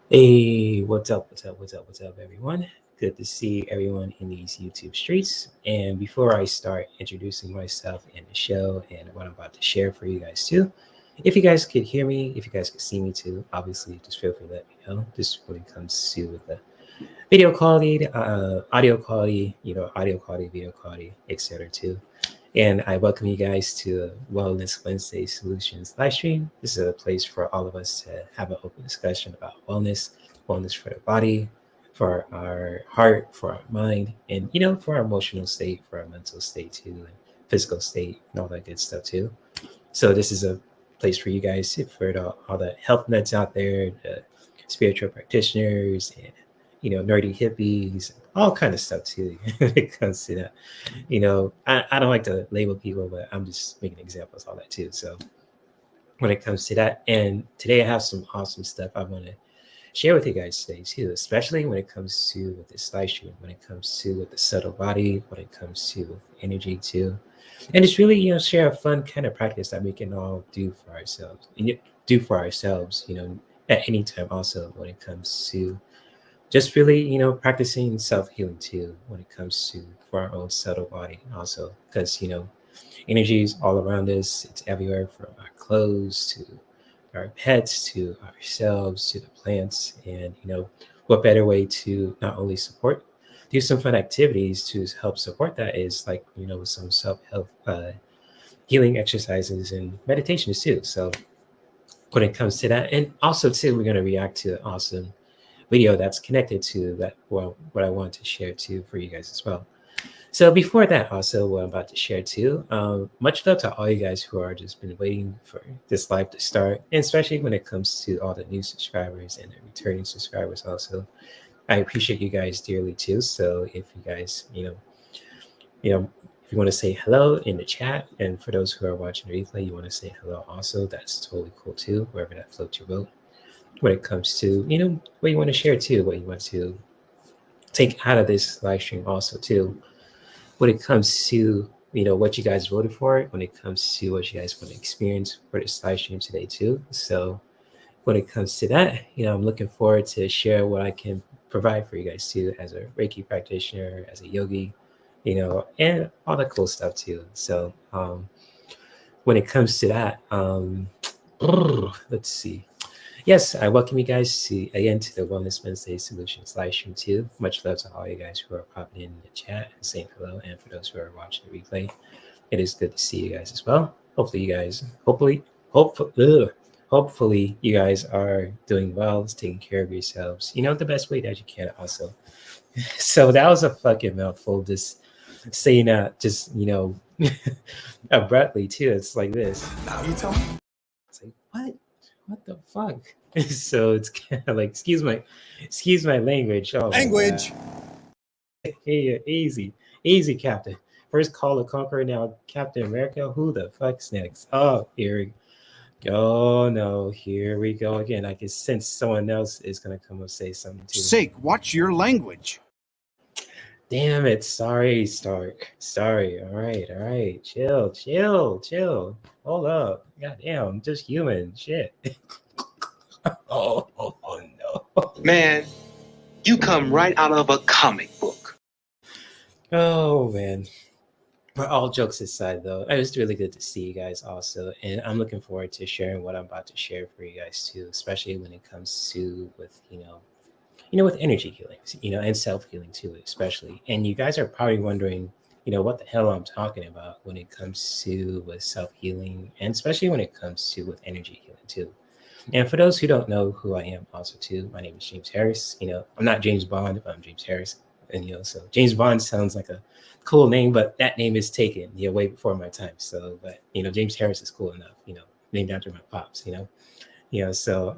Hey, what's up? Everyone? Good to see everyone in these YouTube streets. And before I start introducing myself and the show and what I'm about to share for you guys too, if you guys could hear me, if you guys could see me too, obviously just feel free to let me know. Just when it comes to the video quality, audio quality, audio quality, video quality, etc. too. And I welcome you guys to Wellness Wednesday Solutions live stream. This is a place for all of us to have an open discussion about wellness for the body, for our heart, for our mind, and for our emotional state, for our mental state too, and physical state, and all that good stuff too. So this is a place for you guys for all the health nuts out there, the spiritual practitioners, and nerdy hippies, all kind of stuff too. When it comes to that, I don't like to label people, but I'm just making examples, all that too. So when it comes to that, and today I have some awesome stuff I want to share with you guys today too, especially when it comes to with this live stream, when it comes to with the subtle body, when it comes to with energy too. And it's really, share a fun kind of practice that we can all do for ourselves. And do for ourselves, at any time also when it comes to just really, practicing self-healing too when it comes to for our own subtle body also. Because, energy is all around us. It's everywhere from our clothes to our pets to ourselves to the plants. And what better way to not only support, do some fun activities to help support that is like some self-help healing exercises and meditations too. So when it comes to that, and also too, we're going to react to awesome video that's connected to that, well, what I want to share too for you guys as well. So before that, also what I'm about to share too, much love to all you guys who are just been waiting for this live to start, and especially when it comes to all the new subscribers and the returning subscribers also. I appreciate you guys dearly too. So if you guys, if you want to say hello in the chat, and for those who are watching the replay, you want to say hello also, that's totally cool too, wherever that floats your boat. When it comes to, what you want to share too, what you want to take out of this live stream also too, when it comes to what you guys voted for, when it comes to what you guys want to experience for this live stream today too. So when it comes to that, I'm looking forward to share what I can provide for you guys too, as a Reiki practitioner, as a yogi, and all the cool stuff too. So when it comes to that, let's see. Yes, I welcome you guys again to the Wellness Wednesday Solutions live stream too. Much love to all you guys who are popping in the chat and saying hello, and for those who are watching the replay, it is good to see you guys as well. Hopefully, hopefully, you guys are doing well, taking care of yourselves. The best way that you can also. So that was a fucking mouthful. Just saying that, just abruptly too. It's like this. Now you tell me. It's like what the fuck? So it's kind of like, excuse my language. Oh, Language. Hey, easy, Captain. First Call the Conqueror, now Captain America. Who the fuck's next? Oh, oh no, here we go again. I can sense someone else is gonna come and say something to me. Sake, watch your language. Damn it. Sorry, Stark. Sorry. All right. Chill. Hold up. Goddamn, I'm just human. Shit. oh no. Man, you come right out of a comic book. Oh man. But all jokes aside though, it was really good to see you guys also. And I'm looking forward to sharing what I'm about to share for you guys too, especially when it comes to with, with energy healing, and self-healing too, especially. And you guys are probably wondering, what the hell I'm talking about when it comes to with self-healing, and especially when it comes to with energy healing too. And for those who don't know who I am also too, my name is James Harris. I'm not James Bond, but I'm James Harris. And, so James Bond sounds like a cool name, but that name is taken, way before my time. So, but, James Harris is cool enough, named after my pops, so,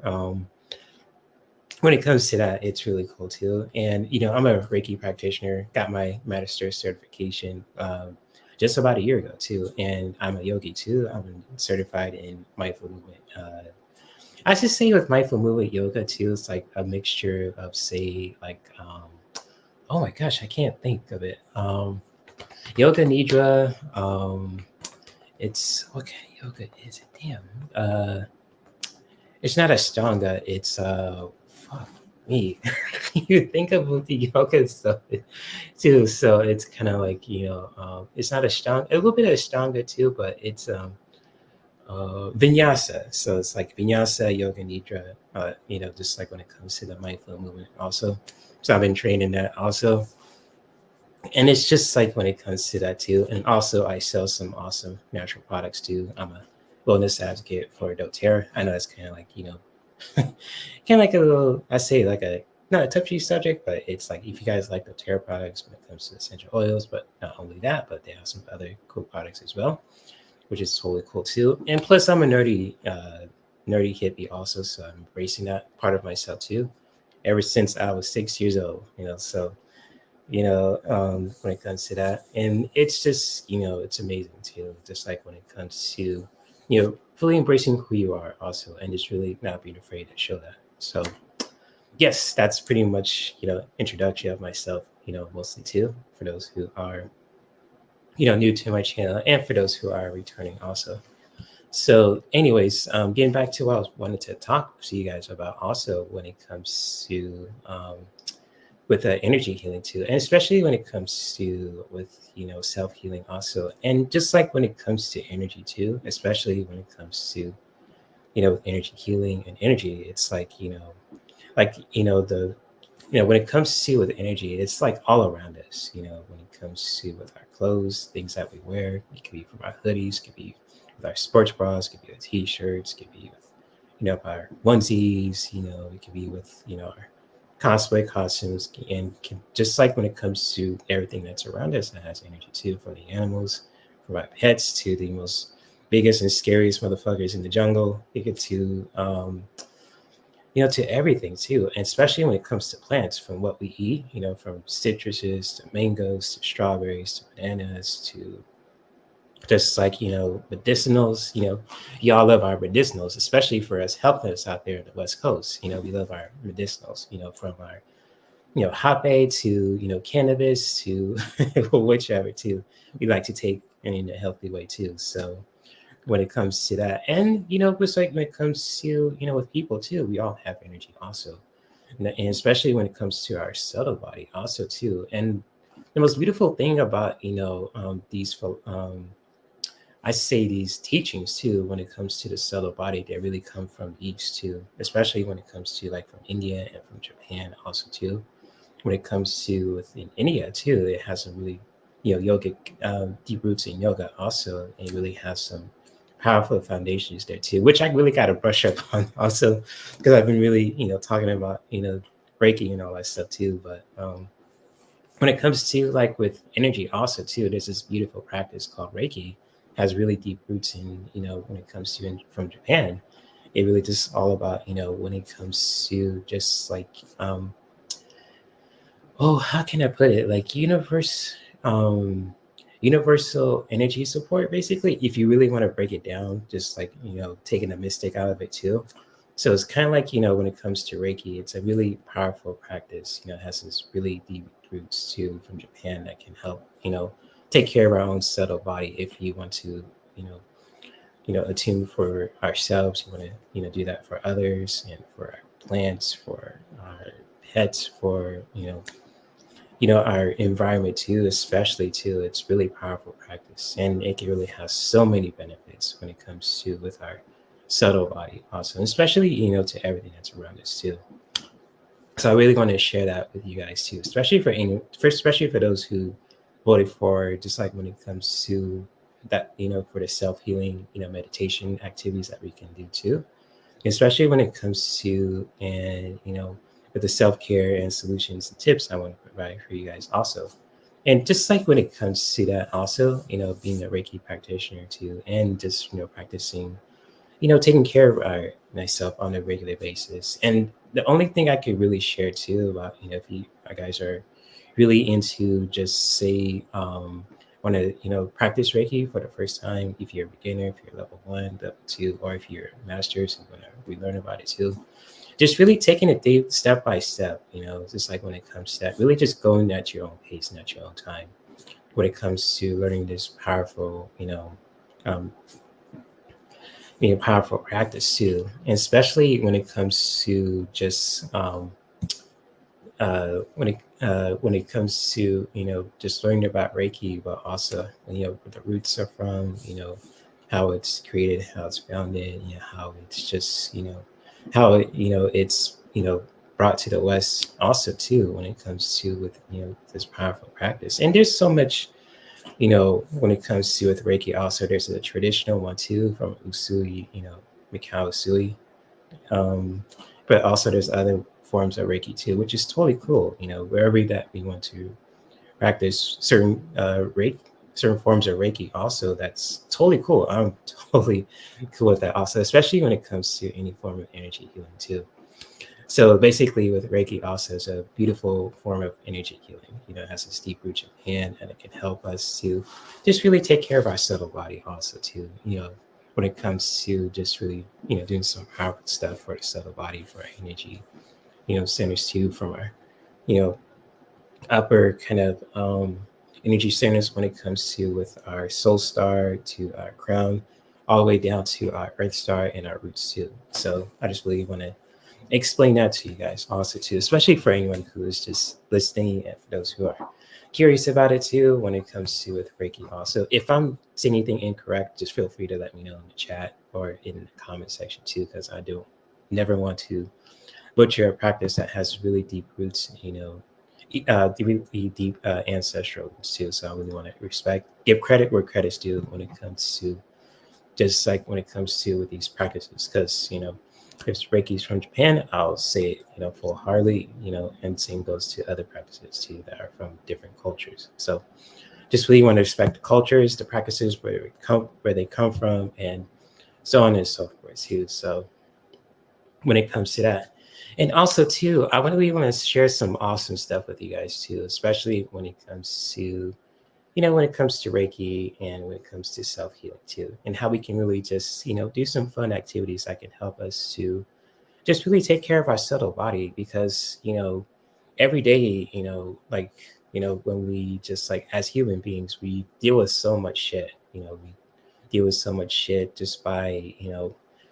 when it comes to that, it's really cool too. And, I'm a Reiki practitioner, got my master's certification just about a year ago too. And I'm a yogi too. I'm certified in mindful movement. I should say with mindful movement yoga too, it's like a mixture of say like, oh my gosh, I can't think of it. Yoga Nidra. It's what kind of yoga is it? Damn. It's not Ashtanga. It's fuck. me. You think about the yoga stuff too, so it's kind of like it's not a little bit of Ashtanga too, but it's vinyasa. So it's like vinyasa, yoga nidra. Just like when it comes to the mindful movement, also. So I've been training that also, and it's just like when it comes to that too. And also, I sell some awesome natural products too. I'm a wellness advocate for doTERRA. I know that's kind of like kind of like a little, I say like a not a touchy subject, but it's like if you guys like doTERRA products when it comes to essential oils, but not only that, but they have some other cool products as well, which is totally cool too. And plus, I'm a nerdy hippie also, so I'm embracing that part of myself too. Ever since I was 6 years old, so when it comes to that, and it's just it's amazing too. Just like when it comes to fully embracing who you are also, and just really not being afraid to show that. So yes, that's pretty much introduction of myself. Mostly too for those who are new to my channel, and for those who are returning also. So, anyways, getting back to what I wanted to talk to you guys about also when it comes to with energy healing too, and especially when it comes to with self healing also, and just like when it comes to energy too, especially when it comes to with energy healing and energy, it's like the when it comes to with energy, it's like all around us. When it comes to with our clothes, things that we wear, it could be from our hoodies, it could be with our sports bras, it could be with t-shirts, it could be with our onesies. It could be with our cosplay costumes, and just like when it comes to everything that's around us that has energy too, from the animals, from our pets to the most biggest and scariest motherfuckers in the jungle. You get to to everything too, and especially when it comes to plants, from what we eat, from citruses to mangoes to strawberries to bananas to just like medicinals. Y'all love our medicinals, especially for us helpless out there in the West Coast. We love our medicinals. From our hotbed to cannabis to whichever too, we like to take in a healthy way too. So when it comes to that, and just like when it comes to with people too, we all have energy also, and especially when it comes to our subtle body also too. And the most beautiful thing about I say these teachings too, when it comes to the subtle body, they really come from East too, especially when it comes to like from India and from Japan also too. When it comes to within India too, it has some really yogic deep roots in yoga also. It really has some powerful foundations there too, which I really got to brush up on also, because I've been really talking about Reiki and all that stuff too. But when it comes to like with energy also too, there's this beautiful practice called Reiki, has really deep roots in when it comes to from Japan. It really just all about when it comes to just like how can I put it? Like universal energy support, basically, if you really want to break it down, just like, taking a mystic out of it too. So it's kind of like, when it comes to Reiki, it's a really powerful practice. It has this really deep roots too from Japan that can help, take care of our own subtle body if you want to, attune for ourselves. You want to, do that for others and for our plants, for our pets, for, our environment too, especially too. It's really powerful practice, and it can really have so many benefits when it comes to with our subtle body also, especially to everything that's around us too. So I really want to share that with you guys too, especially especially for those who voted for, just like when it comes to that, for the self-healing meditation activities that we can do too, especially when it comes to, and with the self-care and solutions and tips I want to provide for you guys also. And just like when it comes to that also, being a Reiki practitioner too, and just practicing, taking care of myself on a regular basis. And the only thing I could really share too about, if you guys are really into just say want to practice Reiki for the first time, if you're a beginner, if you're level 1, level 2, or if you're masters and want to relearn about it too, just really taking it step by step. Just like when it comes to that, really just going at your own pace and at your own time when it comes to learning this powerful um, powerful practice too, and especially when it comes to just when it comes to just learning about Reiki, but also where the roots are from, how it's created, how it's founded, how it's just how it's brought to the West also too when it comes to with this powerful practice. And there's so much when it comes to with Reiki. Also, there's a traditional one too from Usui, Mikao Usui. Um, but also there's other forms of Reiki too, which is totally cool. Wherever that we want to practice certain Reiki, certain forms of Reiki, also that's totally cool. I'm totally cool with that also, especially when it comes to any form of energy healing too. So basically, with Reiki, also is a beautiful form of energy healing. It has this deep root of hand, and it can help us to just really take care of our subtle body, also too. When it comes to just really, doing some powerful stuff for the subtle body, for our energy, centers too, from our, you know, upper kind of energy centers when it comes to with our soul star to our crown, all the way down to our earth star and our roots too. So I just really want to explain that to you guys also too, especially for anyone who is just listening and for those who are curious about it too when it comes to with Reiki. Also, if I'm saying anything incorrect, just feel free to let me know in the chat or in the comment section too, because I do never want to butcher a practice that has really deep roots, really deep ancestral roots too. So I really want to give credit where credit's due when it comes to just like when it comes to with these practices, because if Reiki's from Japan, I'll say it, full heartedly, and same goes to other practices too that are from different cultures. So just really want to respect the cultures, the practices, where they come from, and so on and so forth too. So when it comes to that, and also too, I really want to share some awesome stuff with you guys too, especially when it comes to when it comes to Reiki and when it comes to self-healing too, and how we can really just, do some fun activities that can help us to just really take care of our subtle body. Because, every day, like, when we just like as human beings, we deal with so much shit, we deal with so much shit just by,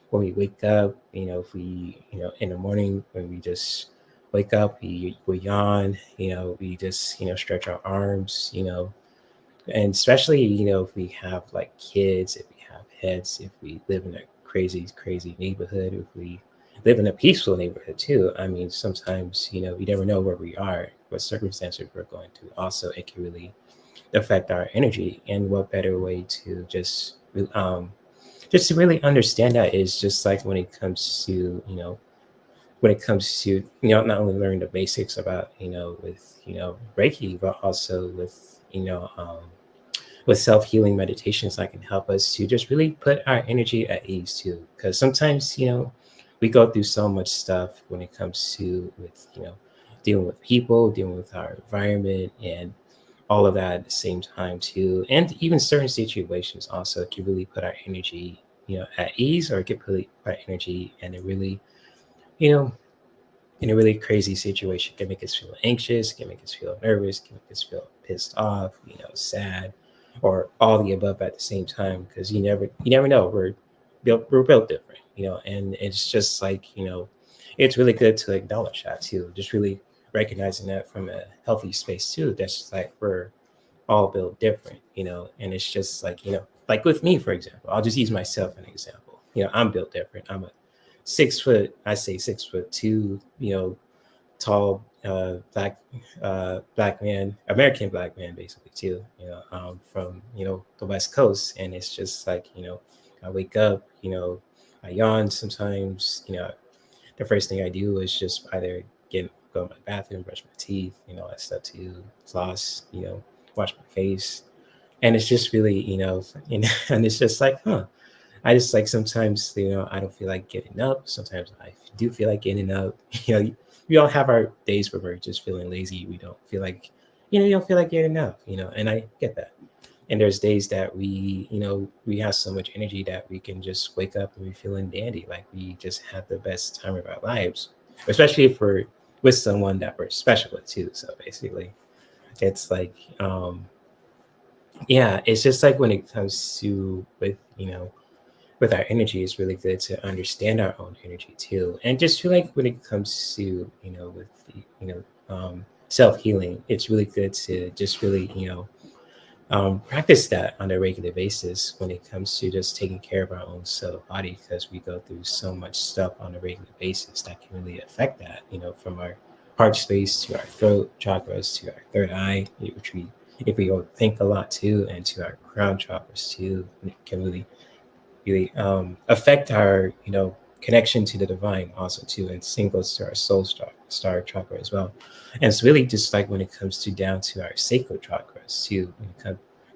when we wake up, if we, in the morning, when we just wake up, we yawn, we just, stretch our arms, and especially if we have like kids, if we have pets, if we live in a crazy neighborhood, if we live in a peaceful neighborhood too. I mean, sometimes you never know where we are, what circumstances we're going through. Also, it can really affect our energy, and what better way to just to really understand that is just like when it comes to not only learning the basics about with Reiki, but also with self-healing meditations that can help us to just really put our energy at ease too. Because sometimes we go through so much stuff when it comes to with dealing with people, dealing with our environment, and all of that at the same time too. And even certain situations also can really put our energy at ease, or it can really put our energy in a really you know in a really crazy situation. Can make us feel anxious, can make us feel nervous, can make us feel pissed off, sad, or all the above at the same time. Because you never know. We're built different, and it's just like it's really good to acknowledge that too. Just really recognizing that from a healthy space too. That's just like we're all built different, and it's just like like with me, for example. I'll just use myself as an example. I'm built different. I'm a 6 foot, I say 6'2", tall black man, American black man, basically too. From the West Coast, and it's just like I wake up, I yawn sometimes. The first thing I do is just either go to my bathroom, brush my teeth, all that stuff too, floss, wash my face, and it's just really and it's just like I just like sometimes I don't feel like getting up. Sometimes I do feel like getting up. We all have our days where we're just feeling lazy. We don't feel like you don't feel like getting up. And I get that. And there's days that we have so much energy that we can just wake up and we're feeling dandy, like we just have the best time of our lives, especially if we're with someone that we're special with too. So basically, it's like yeah, it's just like when it comes to with our energy, it's really good to understand our own energy too, and just feel like when it comes to with the self-healing, it's really good to just really, practice that on a regular basis when it comes to just taking care of our own subtle body, because we go through so much stuff on a regular basis that can really affect that, from our heart space to our throat chakras to our third eye, which we, if we think a lot too, and to our crown chakras too, it can really affect our connection to the divine also too, and same goes to our soul star chakra as well. And it's really just like when it comes to down to our sacral chakras too,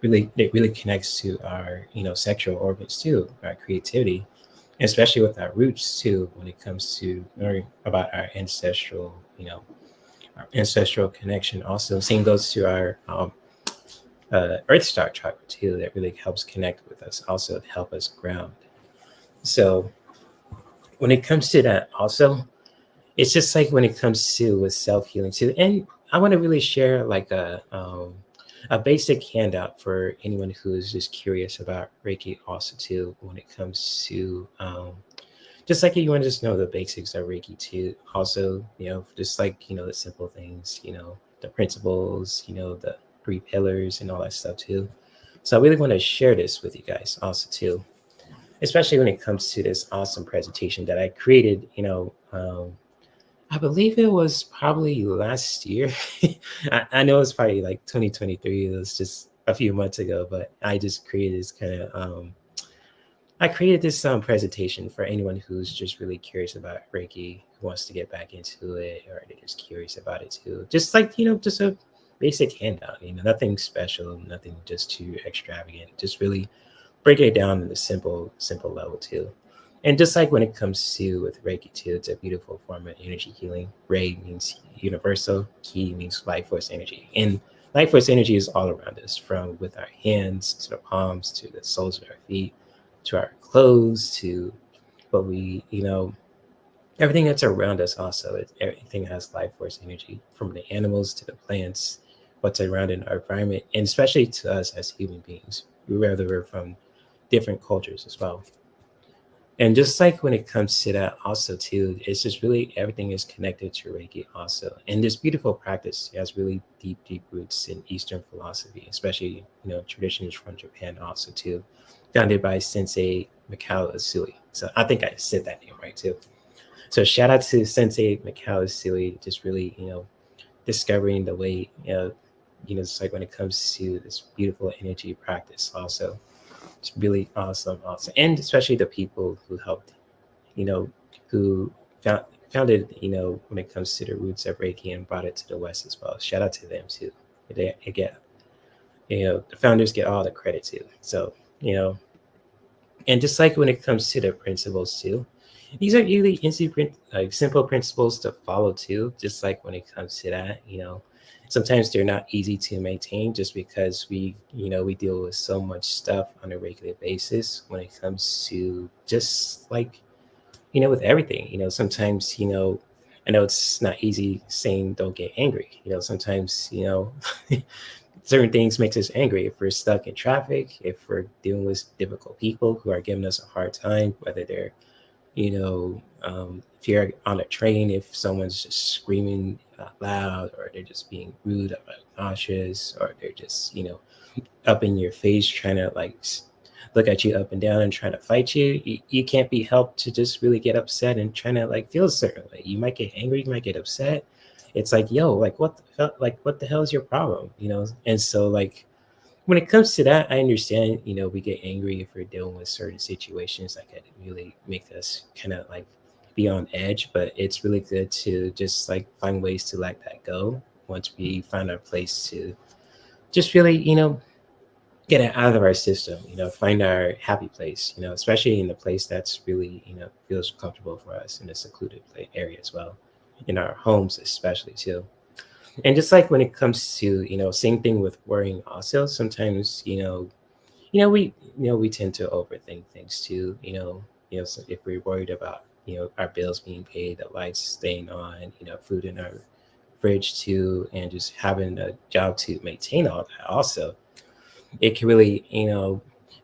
when it really connects to our sexual organs too, our creativity, especially with our roots too, when it comes to learning about our ancestral connection. Also, same goes to our earth star chakra too, that really helps connect with us, also to help us ground. So when it comes to that also, it's just like when it comes to with self-healing too. And I want to really share like a basic handout for anyone who is just curious about Reiki also too, when it comes to just like if you want to just know the basics of Reiki too. Also, just like, the simple things, the principles, the 3 pillars and all that stuff too. So I really want to share this with you guys also too, especially when it comes to this awesome presentation that I created, I believe it was probably last year. I know it's probably like 2023. It was just a few months ago, but I just created this I created this presentation for anyone who's just really curious about Reiki, who wants to get back into it, or they're just curious about it too. Just like, just a basic handout, nothing special, nothing just too extravagant, just really breaking it down in a simple level too. And just like when it comes to with Reiki too, it's a beautiful form of energy healing. Rei means universal, Ki means life force energy. And life force energy is all around us, from with our hands to the palms to the soles of our feet to our clothes to what we, everything that's around us also. Everything has life force energy, from the animals to the plants, what's around in our environment, and especially to us as human beings, whether we're from different cultures as well. And just like when it comes to that also too, it's just really everything is connected to Reiki also. And this beautiful practice has really deep roots in Eastern philosophy, especially, traditions from Japan also too, founded by Sensei Mikao Usui. So I think I said that name right too. So shout out to Sensei Mikao Usui, just really, discovering the way, it's like when it comes to this beautiful energy practice also. It's really awesome. And especially the people who helped, you know, who founded, when it comes to the roots of Reiki and brought it to the West as well. Shout out to them too. They get, the founders get all the credit too. So, and just like when it comes to the principles too, these are really easy, like simple principles to follow too. Just like when it comes to that, sometimes they're not easy to maintain, just because we deal with so much stuff on a regular basis when it comes to just like, with everything. Sometimes, I know it's not easy saying don't get angry. Sometimes, certain things makes us angry. If we're stuck in traffic, if we're dealing with difficult people who are giving us a hard time, whether they're, if you're on a train, if someone's just screaming out loud, or they're just being rude, obnoxious, or they're just, up in your face trying to like look at you up and down and trying to fight you can't be helped to just really get upset and trying to like feel a certain way. You might get angry, you might get upset. It's like, yo, like what the hell is your problem? And so like when it comes to that, I understand, we get angry if we're dealing with certain situations that could really make us kind of like be on edge. But it's really good to just like find ways to let that go once we find our place to just really, get it out of our system, find our happy place, especially in a place that's really, feels comfortable for us, in a secluded area as well, in our homes especially too. And just like when it comes to, same thing with worrying also, sometimes, we tend to overthink things too, so if we're worried about, our bills being paid, the lights staying on, food in our fridge too, and just having a job to maintain all that also, it can really,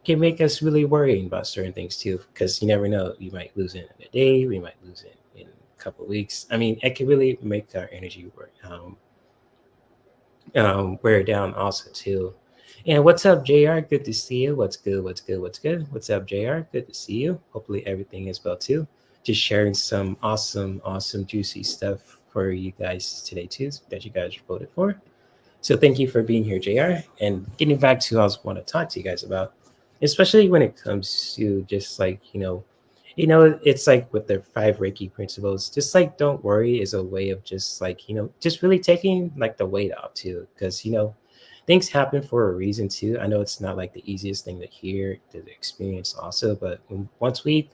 can make us really worrying about certain things too, because you never know, you might lose it in a day, we might lose it in couple of weeks, I mean, it can really make our energy work, wear down also too. And what's up, JR? Good to see you. What's good? What's good? What's good? What's up, JR? Good to see you. Hopefully everything is well too. Just sharing some awesome, juicy stuff for you guys today too that you guys voted for. So thank you for being here, JR. And getting back to what I was want to talk to you guys about, especially when it comes to just like, it's like with the 5 Reiki principles, just like don't worry is a way of just like, just really taking like the weight off too. Because, things happen for a reason too. I know it's not like the easiest thing to hear, to experience also, but once we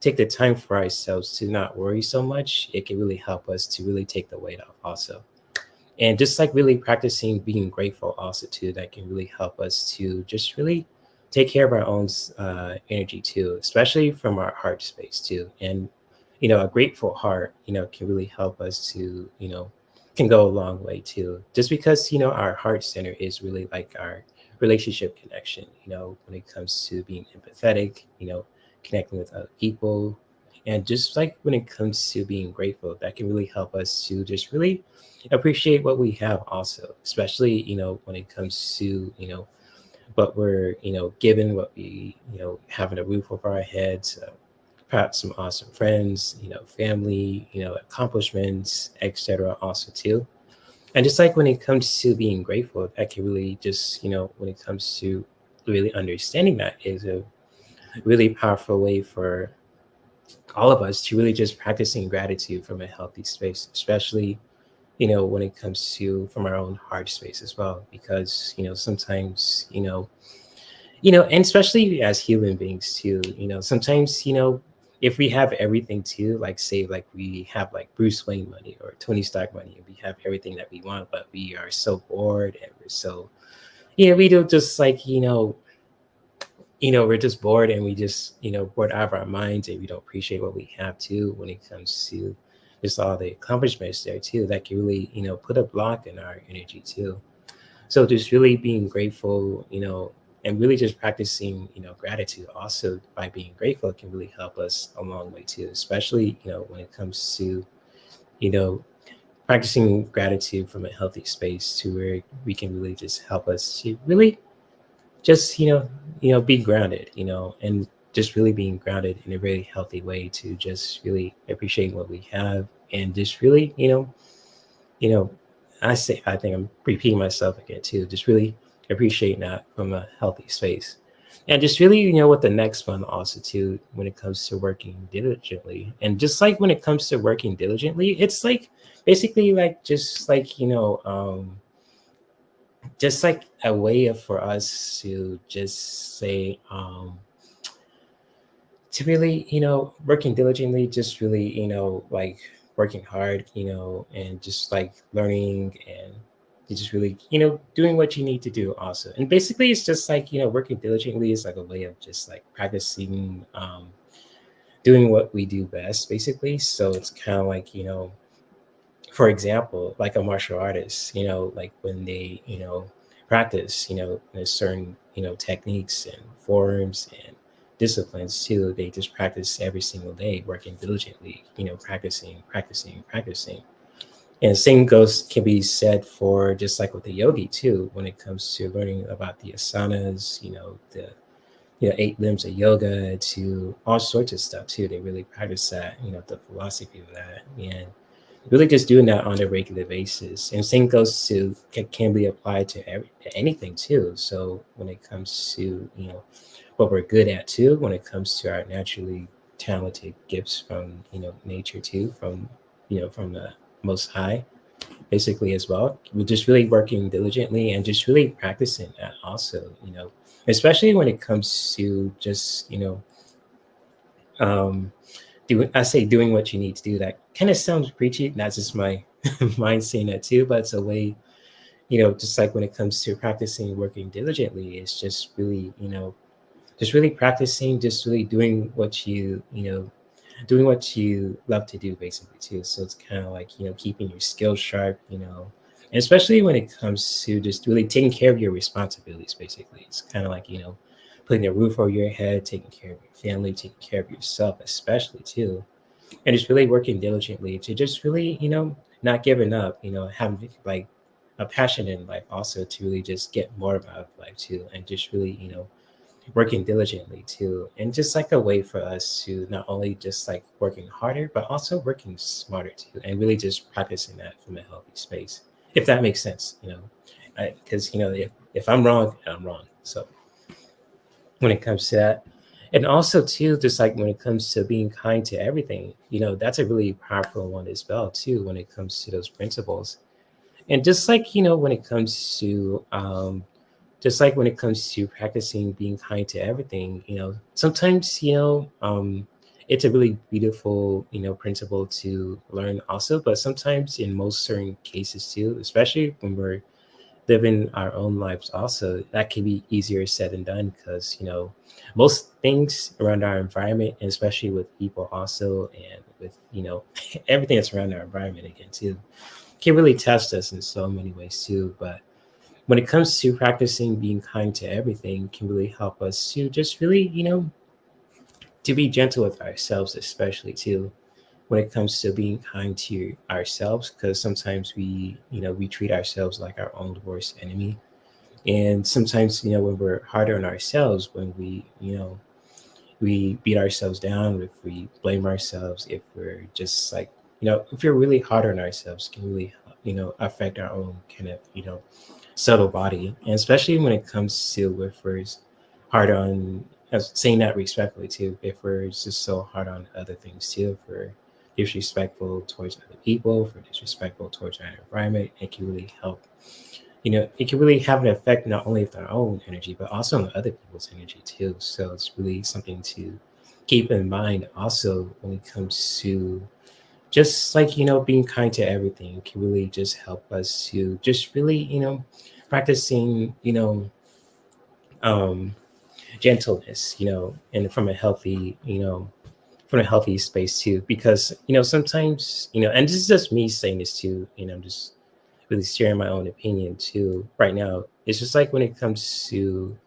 take the time for ourselves to not worry so much, it can really help us to really take the weight off also. And just like really practicing being grateful also too, that can really help us to just really take care of our own energy too, especially from our heart space too. And a grateful heart, can really help us to, can go a long way too. Just because our heart center is really like our relationship connection. When it comes to being empathetic, connecting with other people, and just like when it comes to being grateful, that can really help us to just really appreciate what we have also, especially when it comes to what we're given, what we having a roof over our heads, perhaps some awesome friends, family, accomplishments, etc. also too. And just like when it comes to being grateful, that can really just when it comes to really understanding that is a really powerful way for all of us to really just practicing gratitude from a healthy space, especially when it comes to from our own heart space as well, because sometimes and especially as human beings too, sometimes if we have everything too, like say like we have like Bruce Wayne money or Tony Stark money, and we have everything that we want, but we are so bored and we're so we don't just like we're just bored and we just bored out of our minds, and we don't appreciate what we have too when it comes to just all the accomplishments there too, that can really put a block in our energy too. So just really being grateful, and really just practicing gratitude also by being grateful can really help us a long way too, especially when it comes to you know practicing gratitude from a healthy space to where we can really just help us to really just be grounded, and just really being grounded in a really healthy way to just really appreciate what we have, and just really you know I think I'm repeating myself again too, just really appreciating that from a healthy space. And just really what the next one also too, when it comes to working diligently, and just like when it comes to working diligently, it's like basically like just like a way of for us to just say to really working diligently, just really like working hard, and just like learning, and you just really doing what you need to do also. And basically it's just like working diligently is like a way of just like practicing doing what we do best basically. So it's kind of like for example, like a martial artist, like when they, practice, in a certain, techniques and forms and disciplines too, they just practice every single day, working diligently, practicing. And same goes can be said for just like with the yogi too, when it comes to learning about the asanas, the 8 limbs of yoga to all sorts of stuff too. They really practice that, the philosophy of that. And really just doing that on a regular basis. And same goes to can be applied to to anything too. So when it comes to what we're good at too, when it comes to our naturally talented gifts from nature too, from the Most High, basically as well. We're just really working diligently and just really practicing that also. Especially when it comes to just um, I say doing what you need to do. That kind of sounds preachy. That's just my mind saying that too. But it's a way, just like when it comes to practicing working diligently, it's just really, just really practicing, just really doing what doing what you love to do, basically too. So it's kind of like keeping your skills sharp, and especially when it comes to just really taking care of your responsibilities. Basically, it's kind of like putting a roof over your head, taking care of your family, taking care of yourself, especially too. and just really working diligently to just really, not giving up, having like a passion in life also to really just get more out of life too, and just really, working diligently too, and just like a way for us to not only just like working harder but also working smarter too, and really just practicing that from a healthy space, if that makes sense, because if I'm wrong, I'm wrong. So when it comes to that, and also too, just like when it comes to being kind to everything, that's a really powerful one as well too, when it comes to those principles. And just like when it comes to practicing being kind to everything, sometimes it's a really beautiful principle to learn also, but sometimes in most certain cases too, especially when we're living our own lives also, that can be easier said than done, because most things around our environment, and especially with people also, and with everything that's around our environment again too, can really test us in so many ways too. But when it comes to practicing being kind to everything, can really help us to just really, to be gentle with ourselves, especially too, when it comes to being kind to ourselves, because sometimes we treat ourselves like our own worst enemy. And sometimes, when we're harder on ourselves, when we beat ourselves down, if we blame ourselves, if we're just like, if we're really hard on ourselves, can really, affect our own kind of, subtle body. And especially when it comes to if we're hard on, saying that respectfully too, if we're just so hard on other things too, if we're disrespectful towards other people, if we're disrespectful towards our environment, it can really help. It can really have an effect not only with our own energy, but also on other people's energy too. So it's really something to keep in mind also when it comes to just like, being kind to everything can really just help us to just really, practicing, um, gentleness, and from a healthy space too, because, sometimes, and this is just me saying this too, I'm just really sharing my own opinion too right now. It's just like when it comes to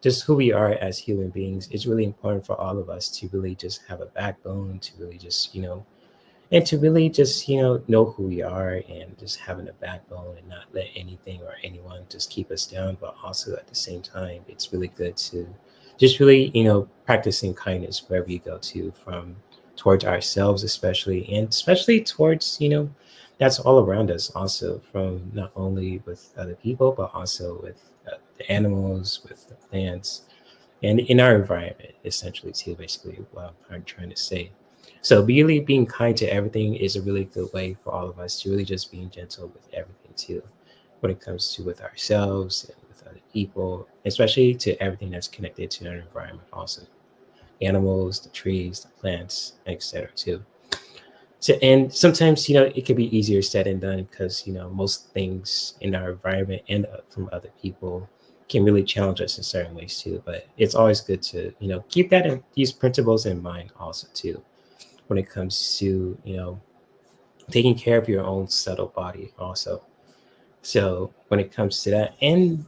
just who we are as human beings, it's really important for all of us to really just have a backbone, to really just, and to really just know who we are, and just having a backbone and not let anything or anyone just keep us down. But also at the same time, it's really good to just really practicing kindness wherever you go to, from towards ourselves especially, and especially towards that's all around us also, from not only with other people but also with the animals, with the plants, and in our environment essentially too, basically what I'm trying to say. So really being kind to everything is a really good way for all of us to really just being gentle with everything too, when it comes to with ourselves and with other people, especially to everything that's connected to our environment also, animals, the trees, the plants, etc too. So, and sometimes it can be easier said than done, because most things in our environment and from other people can really challenge us in certain ways too. But it's always good to keep these principles in mind also too, when it comes to taking care of your own subtle body also. So when it comes to that, and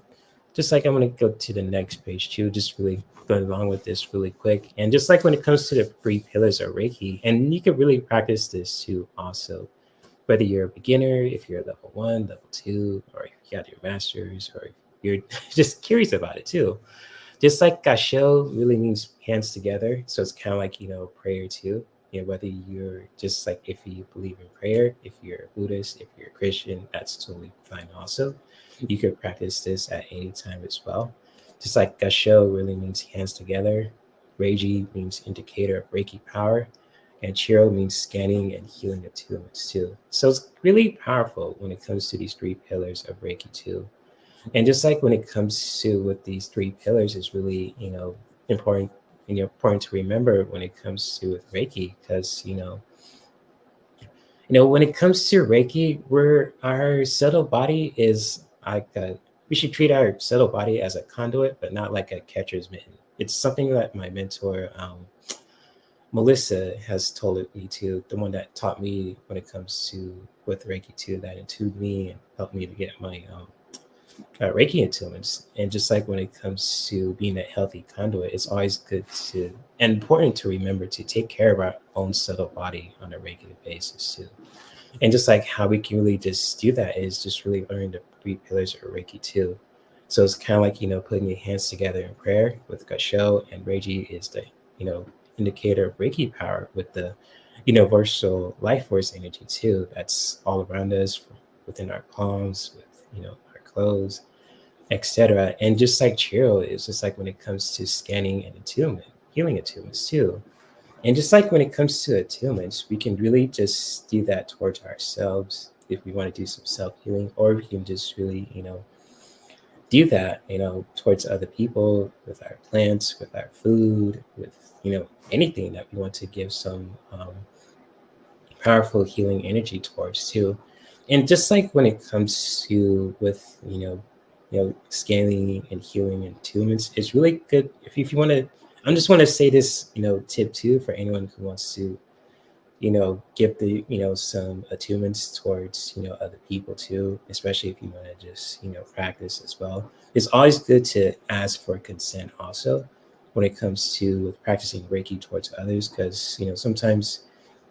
just like I'm going to go to the next page too, just really going along with this really quick. And just like when it comes to the 3 pillars of Reiki, and you can really practice this too also, whether you're a beginner, if you're level 1, level 2, or if you got your master's, or if you're just curious about it too. Just like gasho really means hands together. So it's kind of like, prayer too. Whether you're just like, if you believe in prayer, if you're a Buddhist, if you're a Christian, that's totally fine also. You could practice this at any time as well. Just like gasho really means hands together. Reiji means indicator of Reiki power. And Chiro means scanning and healing attunements too. So it's really powerful when it comes to these 3 pillars of Reiki too. And just like when it comes to with these 3 pillars, is really important, important to remember when it comes to with Reiki, because when it comes to Reiki, where our subtle body is like we should treat our subtle body as a conduit, but not like a catcher's mitten. It's something that my mentor Melissa has told me to, the one that taught me when it comes to with Reiki too, that intuited me and helped me to get my Reiki attunements. And just like when it comes to being a healthy conduit, it's always good to and important to remember to take care of our own subtle body on a regular basis too. And just like how we can really just do that is just really learn the 3 pillars of Reiki too. So it's kind of like, putting your hands together in prayer with Gasho, and Reiki is the, indicator of Reiki power with the universal life force energy too. That's all around us within our palms, with, our clothes, etc. And just like Chiro, it's just like when it comes to scanning and attunement, healing attunements too. And just like when it comes to attunements, we can really just do that towards ourselves if we want to do some self healing, or we can just really, do that, towards other people with our plants, with our food, with, anything that we want to give some powerful healing energy towards too. And just like when it comes to with, scaling and healing and attunements, it's really good if you want to. I just want to say this, tip too for anyone who wants to, give the, some attunements towards, other people too, especially if you want to just, practice as well. It's always good to ask for consent also when it comes to with practicing Reiki towards others, because, sometimes,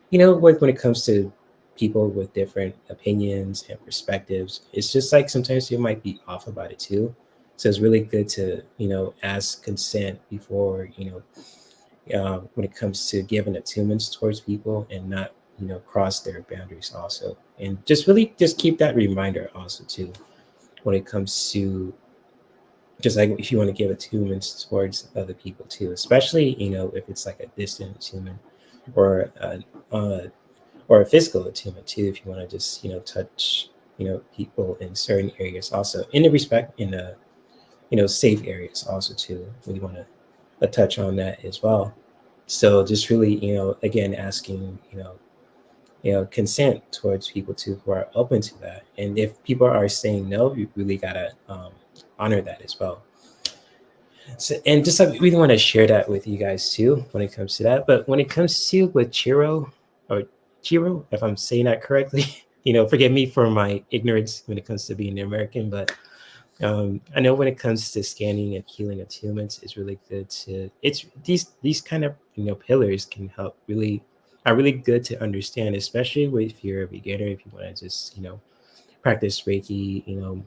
when it comes to people with different opinions and perspectives, it's just like sometimes you might be off about it too. So it's really good to, ask consent before, when it comes to giving attunements towards people and not, cross their boundaries also. And just really just keep that reminder also too when it comes to just like if you want to give attunements towards other people too, especially, if it's like a distant attunement or or a physical attunement too, if you want to just, touch, people in certain areas also in the respect in the, safe areas also too. We want to touch on that as well. So just really, again, asking, consent towards people too who are open to that. And if people are saying no, you really gotta honor that as well. So, and just like we really want to share that with you guys too when it comes to that. But when it comes to with Chiro or Chiro, if I'm saying that correctly, forgive me for my ignorance when it comes to being American, but I know when it comes to scanning and healing attunements, it's really good to it's these kind of pillars can help really are really good to understand, especially if you're a beginner, if you want to just practice Reiki,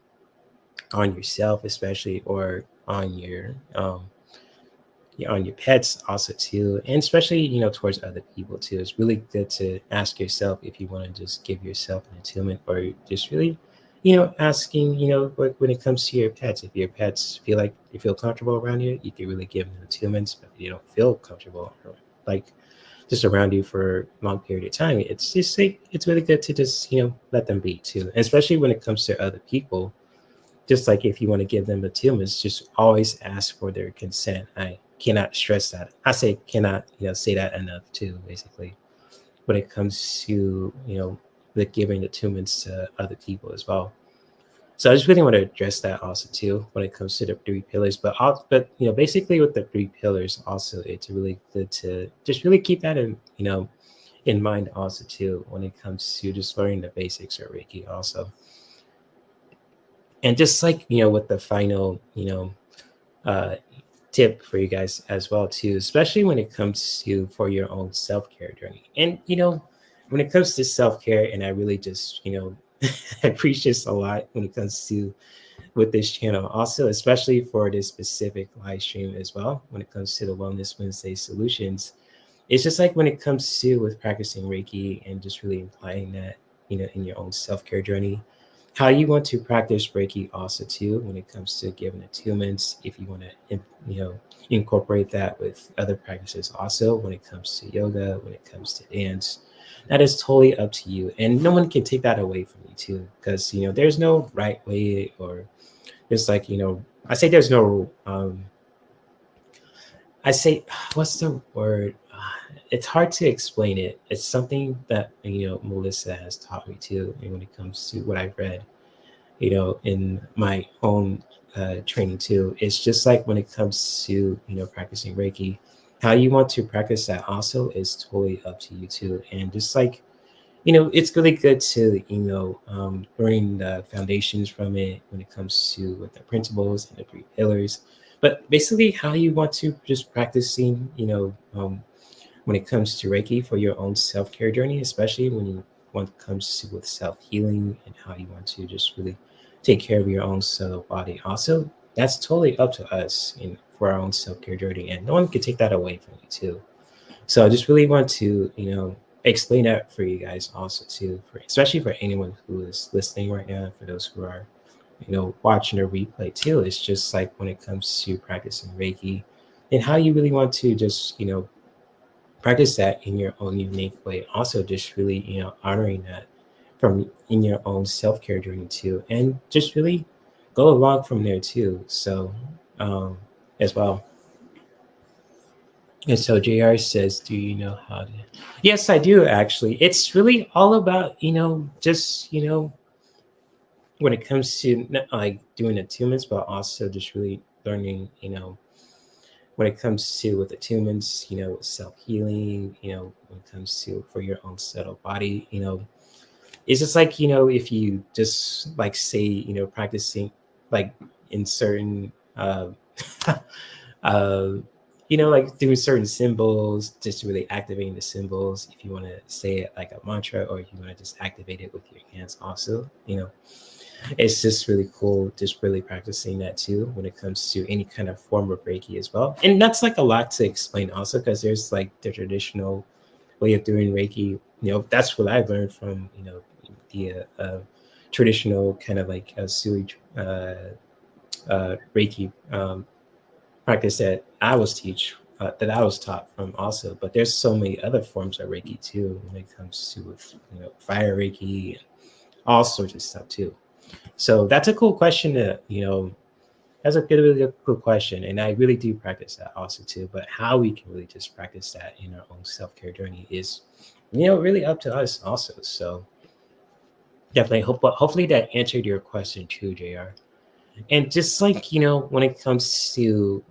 on yourself, especially or on your on your pets also too, and especially towards other people too. It's really good to ask yourself if you want to just give yourself an attunement, or just really asking when it comes to your pets, if your pets feel like you feel comfortable around you can really give them attunements. But if you don't feel comfortable or like just around you for a long period of time, it's just like it's really good to just let them be too. And especially when it comes to other people, just like if you want to give them attunements, just always ask for their consent. I cannot stress that. I say cannot, say that enough too, basically, when it comes to, the giving attunements to other people as well. So I just really want to address that also too when it comes to the 3 pillars. But basically with the 3 pillars also, it's really good to just really keep that in mind also too when it comes to just learning the basics of Reiki also. And just like with the final uh, tip for you guys as well too, especially when it comes to for your own self-care journey. And when it comes to self-care, and I really just I preach this a lot when it comes to with this channel also, especially for this specific live stream as well when it comes to the Wellness Wednesday solutions. It's just like when it comes to with practicing Reiki and just really applying that in your own self-care journey, how you want to practice Reiki also too when it comes to giving attunements, if you want to incorporate that with other practices also when it comes to yoga, when it comes to dance, that is totally up to you, and no one can take that away from you too, because there's no right way, or there's like I say there's no I say what's the word, it's hard to explain it. It's something that Melissa has taught me too, and when it comes to what I've read in my own training too. It's just like when it comes to, practicing Reiki, how you want to practice that also is totally up to you too. And just like, it's really good to, learning the foundations from it when it comes to with the principles and the 3 pillars. But basically, how you want to just practicing, when it comes to Reiki for your own self-care journey, especially when it comes to with self-healing and how you want to just really take care of your own subtle body. Also, that's totally up to us for our own self-care journey, and no one can take that away from you too. So I just really want to, explain that for you guys also too, for especially for anyone who is listening right now, for those who are, watching a replay too. It's just like when it comes to practicing Reiki and how you really want to just, practice that in your own unique way. Also, just really, honoring that from in your own self-care journey too, and just really go along from there too. So, as well. And so JR says, do you know how to? Yes, I do actually. It's really all about, just, when it comes to not like doing attunements, but also just really learning, when it comes to with attunements, self-healing, when it comes to for your own subtle body, it's just like, if you just like say, practicing like in certain uh like doing certain symbols, just really activating the symbols. If you want to say it like a mantra, or if you want to just activate it with your hands also, it's just really cool just really practicing that too when it comes to any kind of form of Reiki as well. And that's like a lot to explain also, because there's like the traditional way of doing Reiki. That's what I've learned from, the traditional kind of like sewage Reiki practice that I was taught from also. But there's so many other forms of Reiki too when it comes to with, fire Reiki and all sorts of stuff too. So that's a cool question to, that's a good, really good, cool question. And I really do practice that also too. But how we can really just practice that in our own self-care journey is, really up to us also. So definitely hopefully that answered your question too, JR. And just like, when it comes to,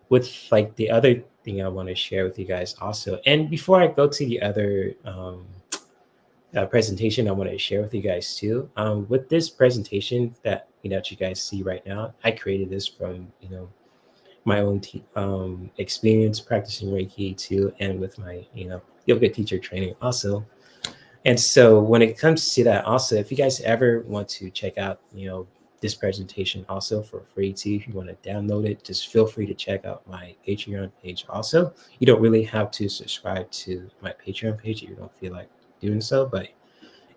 with like the other thing I want to share with you guys also. And before I go to the other presentation I want to share with you guys too. With this presentation that you guys see right now, I created this from, my own experience practicing Reiki too, and with my, yoga teacher training also. And so when it comes to that also, if you guys ever want to check out, this presentation also for free too, if you want to download it, just feel free to check out my Patreon page also. You don't really have to subscribe to my Patreon page if you don't feel like doing so, but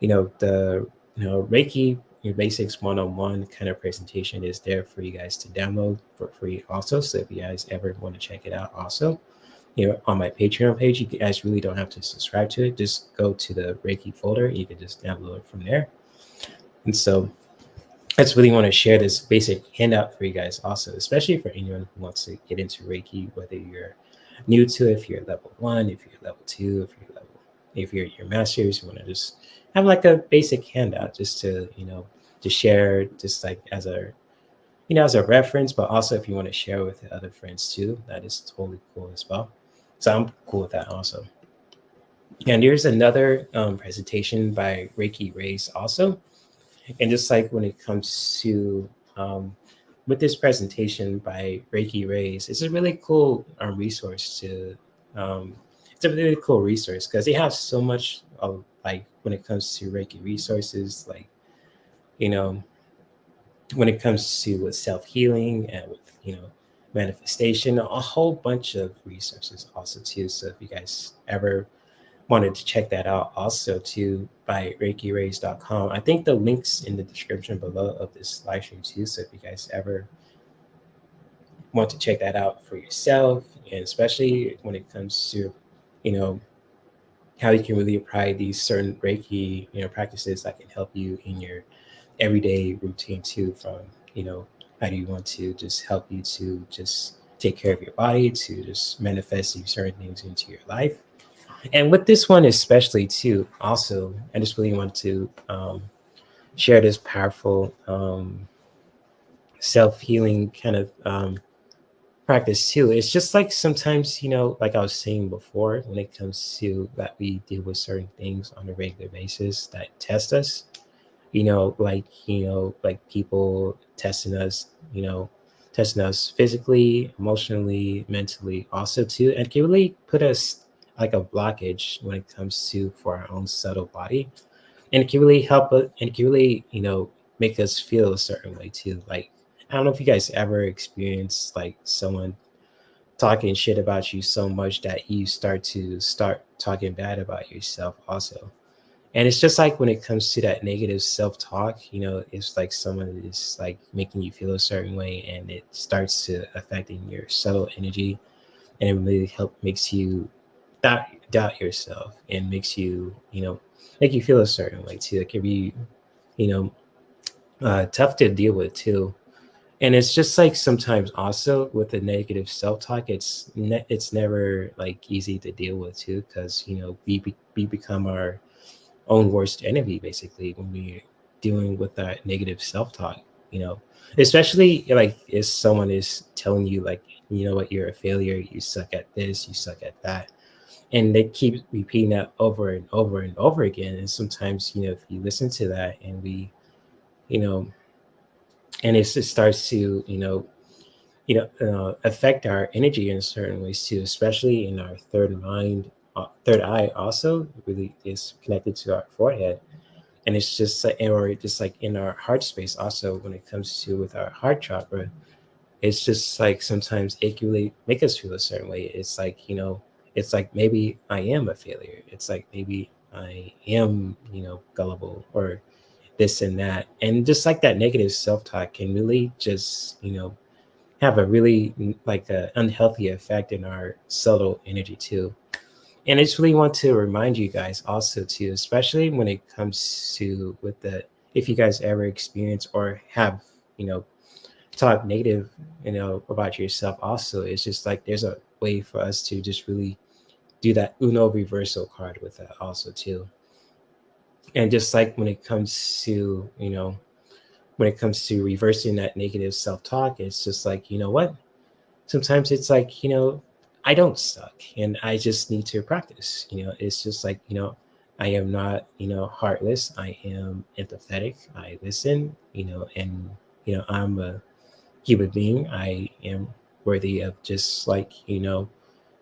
the Reiki your basics 101 kind of presentation is there for you guys to download for free also. So if you guys ever want to check it out also, on my Patreon page, you guys really don't have to subscribe to it. Just go to the Reiki folder. You can just download it from there. And so I just really want to share this basic handout for you guys also, especially for anyone who wants to get into Reiki, whether you're new to it, if you're level 1, if you're level 2, if you're your masters, you want to just have like a basic handout just to, to share just like as a, as a reference, but also if you want to share with other friends too, that is totally cool as well. So I'm cool with that also. And here's another presentation by Reiki Resources also. And just like when it comes to with this presentation by Reiki Resources, it's a really cool resource to. It's a really cool resource because they have so much of like when it comes to Reiki resources, like you know when it comes to with self healing and with manifestation, a whole bunch of resources also too. So if you guys ever wanted to check that out also too by ReikiRays.com. I think the links in the description below of this live stream too. So if you guys ever want to check that out for yourself, and especially when it comes to, how you can really apply these certain Reiki, practices that can help you in your everyday routine too, from, how do you want to just help you to just take care of your body, to just manifest these certain things into your life. And with this one especially too, also, I just really want to share this powerful self-healing kind of practice too. It's just like sometimes, like I was saying before, when it comes to that we deal with certain things on a regular basis that test us, like people testing us physically, emotionally, mentally also too, and can really put us like a blockage when it comes to for our own subtle body. And it can really help us, and it can really, make us feel a certain way too. Like, I don't know if you guys ever experienced like someone talking shit about you so much that you start talking bad about yourself also. And it's just like when it comes to that negative self-talk, it's like someone is like making you feel a certain way, and it starts to affecting your subtle energy, and it really makes you doubt yourself, and makes you, make you feel a certain way too. It can be, you know tough to deal with too. And it's just like sometimes also with the negative self-talk, it's never like easy to deal with too, because we become our own worst enemy basically when we're dealing with that negative self-talk. you know Especially like if someone is telling you like, what, you're a failure, you suck at this, you suck at that, and they keep repeating that over and over and over again. And sometimes, if you listen to that, and we you know and it just starts to, affect our energy in certain ways too, especially in our third eye also really is connected to our forehead. And it's just like, or just like in our heart space also, when it comes to with our heart chakra, it's just like sometimes it can really make us feel a certain way. It's like, it's like maybe I am a failure, it's like maybe I am, gullible, or this and that. And just like that negative self-talk can really just, have a really like a unhealthy effect in our subtle energy too. And I just really want to remind you guys also too, especially when it comes to with the, if you guys ever experience or have, you know talk negative, about yourself also, it's just like there's a way for us to just really do that uno reversal card with that also too. And just like when it comes to reversing that negative self-talk, it's just like, what, sometimes it's like, I don't suck, and I just need to practice. It's just like, I am not, heartless, I am empathetic, I listen, and I'm a human being. I am worthy of just like,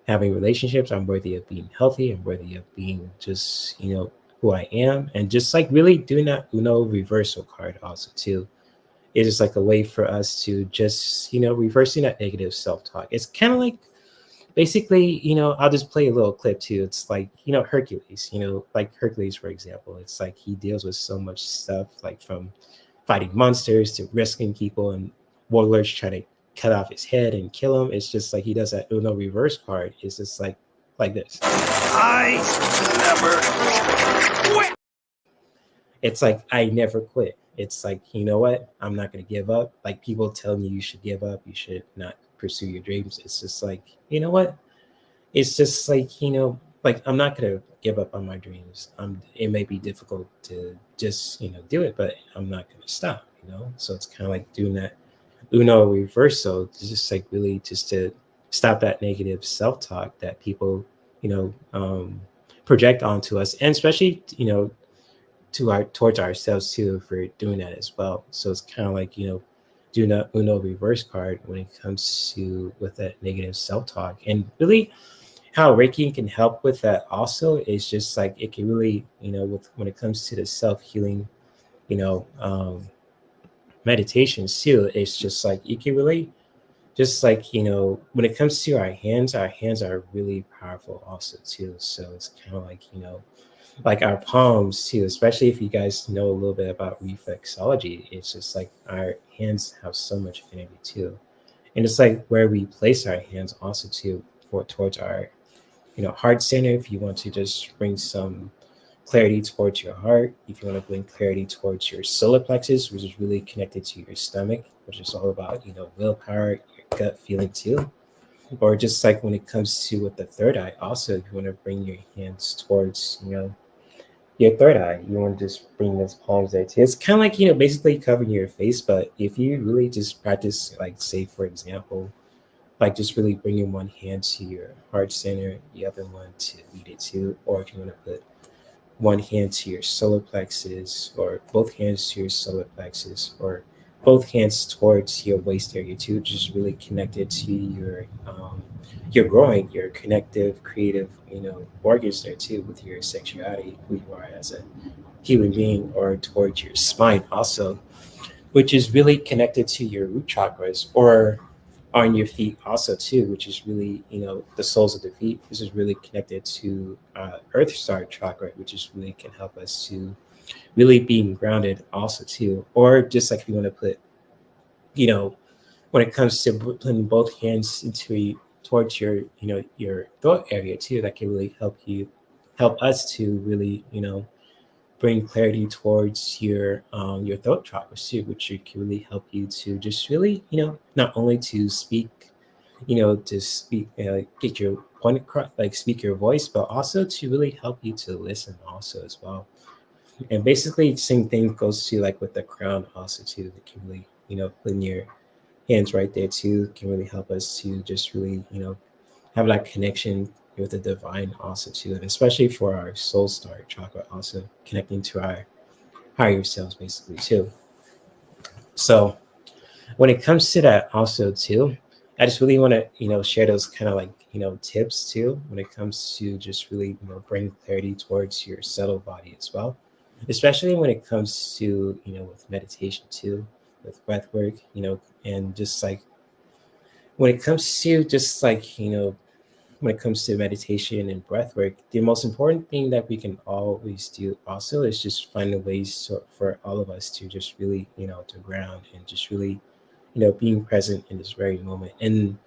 having relationships. I'm worthy of being healthy. I'm worthy of being just, who I am. And just like really doing that Uno reversal card also too. It is like a way for us to just, reversing that negative self-talk. It's kind of like basically, I'll just play a little clip too. It's like, Hercules, like Hercules, for example. It's like he deals with so much stuff, like from fighting monsters to rescuing people, and warlords trying to cut off his head and kill him. It's just like he does that Uno reverse card. It's just like this. I never quit. It's like I never quit. It's like, you know what? I'm not gonna give up. Like people telling you should give up, you should not pursue your dreams. It's just like, you know what? It's just like, like I'm not gonna give up on my dreams. It may be difficult to just, do it, but I'm not gonna stop, So it's kind of like doing that Uno reverso, just like really just to stop that negative self-talk that people, you know, um, project onto us, and especially, towards ourselves too, for doing that as well. So it's kind of like, doing that Uno reverse card when it comes to with that negative self-talk. And really how Reiki can help with that also is just like it can really, with when it comes to the self-healing, you know, um, meditations too, it's just like you can really just like, when it comes to our hands are really powerful also too. So it's kind of like, like our palms too, especially if you guys know a little bit about reflexology. It's just like our hands have so much energy too. And it's like where we place our hands also too, for towards our, heart center. If you want to just bring some clarity towards your heart, if you want to bring clarity towards your solar plexus, which is really connected to your stomach, which is all about, willpower, your gut feeling too. Or just like when it comes to with the third eye, also, if you want to bring your hands towards, your third eye, you want to just bring those palms there too. It's kind of like, basically covering your face. But if you really just practice, like, say, for example, like just really bringing one hand to your heart center, the other one to lead it to, or if you want to put one hand to your solar plexus, or both hands to your solar plexus, or both hands towards your waist area too, just really connected to your growing, your connective, creative, organs there too, with your sexuality, who you are as a human being, or towards your spine also, which is really connected to your root chakras, or on your feet also too, which is really the soles of the feet. This is really connected to Earth Star chakra, which is really can help us to really being grounded also too. Or just like if you want to put, when it comes to putting both hands towards your throat area too, that can really help us to really bring clarity towards your throat chakra too, which can really help you to just really not only to speak, to speak, get your point across, like speak your voice, but also to really help you to listen also as well. And basically, same thing goes to like with the crown also too. That can really putting your hands right there too can really help us to just really have that connection with the divine also too, and especially for our soul star chakra also connecting to our higher selves basically too. So when it comes to that also too, I just really want to share those kind of like tips too when it comes to just really bring clarity towards your subtle body as well, especially when it comes to with meditation too, with breath work, and just like when it comes to just like when it comes to meditation and breath work, the most important thing that we can always do also is just find ways for all of us to just really, to ground and just really, being present in this very moment. And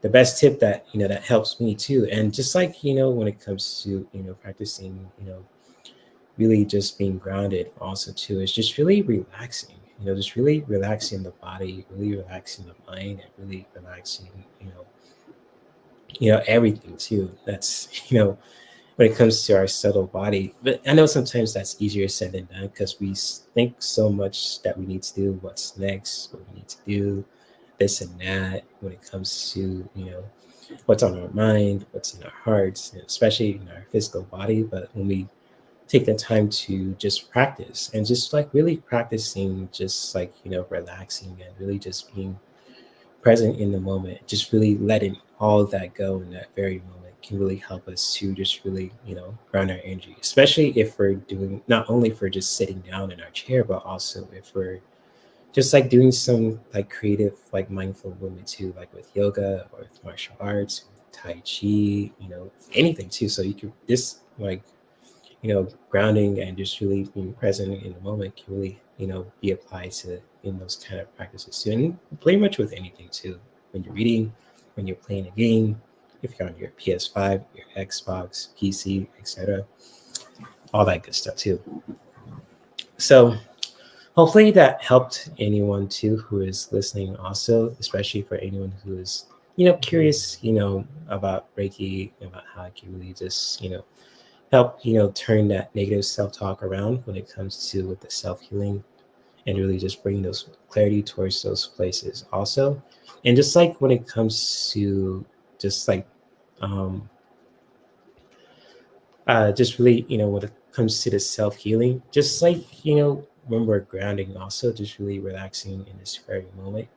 the best tip that, that helps me too. And just like, when it comes to, practicing, really just being grounded also too, is just really relaxing, just really relaxing the body, really relaxing the mind, and really relaxing, everything too. That's when it comes to our subtle body. But I know sometimes that's easier said than done because we think so much that we need to do what's next, what we need to do, this and that. When it comes to what's on our mind, what's in our hearts, and especially in our physical body. But when we take the time to just practice and just like really practicing, just like relaxing and really just being present in the moment, just really letting all of that go in that very moment can really help us to just really, ground our energy, especially if we're doing not only for just sitting down in our chair, but also if we're just like doing some like creative, like mindful movement too, like with yoga or with martial arts, Tai Chi, anything too. So you can just like grounding and just really being present in the moment can really, be applied to in those kind of practices too. And pretty much with anything too. When you're reading, when you're playing a game, if you're on your PS5, your Xbox, PC, etc., all that good stuff too. So hopefully that helped anyone too who is listening also, especially for anyone who is, curious, about Reiki, about how it can really just, help turn that negative self-talk around when it comes to with the self-healing, and really just bring those clarity towards those places also. And just like when it comes to just like um just really when it comes to the self-healing, just like when we're grounding also, just really relaxing in this very moment,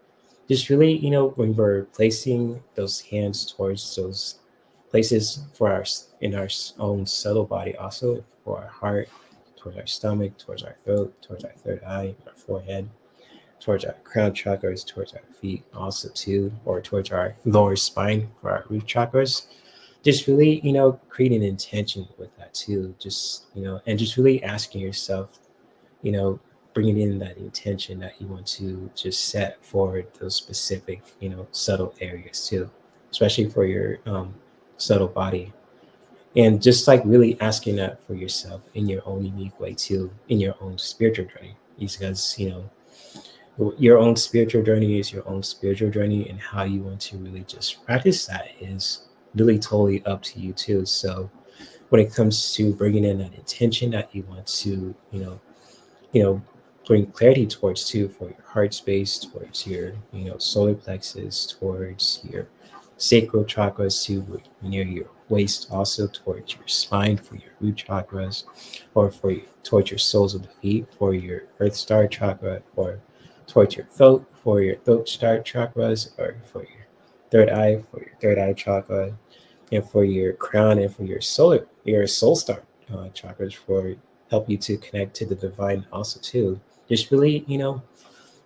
just really when we're placing those hands towards those places for our in our own subtle body also, for our heart, towards our stomach, towards our throat, towards our third eye, our forehead, towards our crown chakras, towards our feet also too, or towards our lower spine for our root chakras. Just really creating intention with that too, just and just really asking yourself, you know bringing in that intention that you want to just set for those specific subtle areas too, especially for your subtle body. And just like really asking that for yourself in your own unique way too, in your own spiritual journey, because your own spiritual journey is your own spiritual journey, and how you want to really just practice that is really totally up to you too. So when it comes to bringing in that intention that you want to you know bring clarity towards too, for your heart space, towards your solar plexus, towards your sacral chakras to near your waist, also towards your spine for your root chakras, or towards your soles of the feet for your earth star chakra, or towards your throat for your throat star chakras, or for your third eye for your third eye chakra, and for your crown and for your soul star chakras for help you to connect to the divine also too. Just really,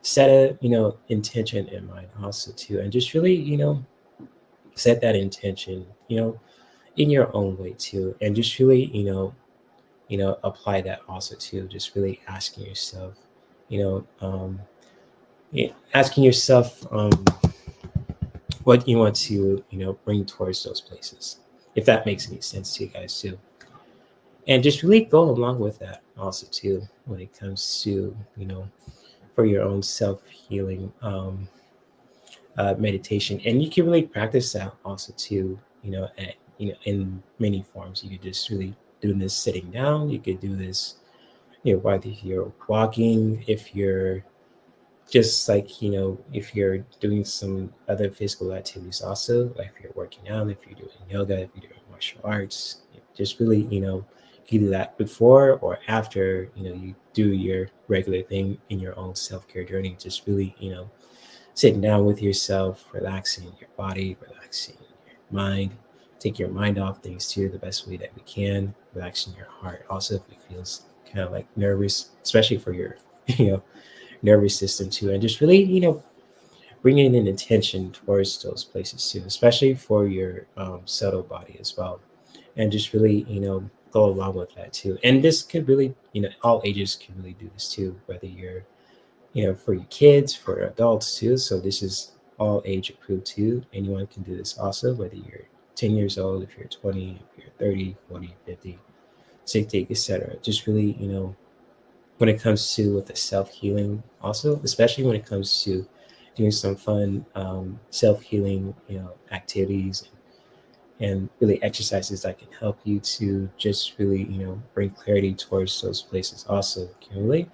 set a intention in mind also too, and just really, set that intention, in your own way too, and just really, apply that also too. Just really asking yourself, you know, asking yourself what you want to, bring towards those places, if that makes any sense to you guys too. And just really go along with that also too when it comes to, for your own self-healing meditation. And you can really practice that also too, in many forms. You could just really do this sitting down. You could do this, whether you're walking, if you're just like, if you're doing some other physical activities also, like if you're working out, if you're doing yoga, if you're doing martial arts, just really, you do that before or after, you do your regular thing in your own self-care journey. Just really, sitting down with yourself, relaxing your body, relaxing your mind, take your mind off things too, the best way that we can, relaxing your heart. Also, if it feels kind of like nervous, especially for your, you know, nervous system too, and just really, bringing in attention towards those places too, especially for your subtle body as well, and just really, go along with that too. And this could really, all ages can really do this too, whether you're, for your kids, for adults too. So this is all age approved too. Anyone can do this also, whether you're 10 years old, if you're 20, if you're 30, 40, 50, 60, etc. Just really, when it comes to with the self-healing also, especially when it comes to doing some fun self-healing, activities and really exercises that can help you to just really, bring clarity towards those places also can really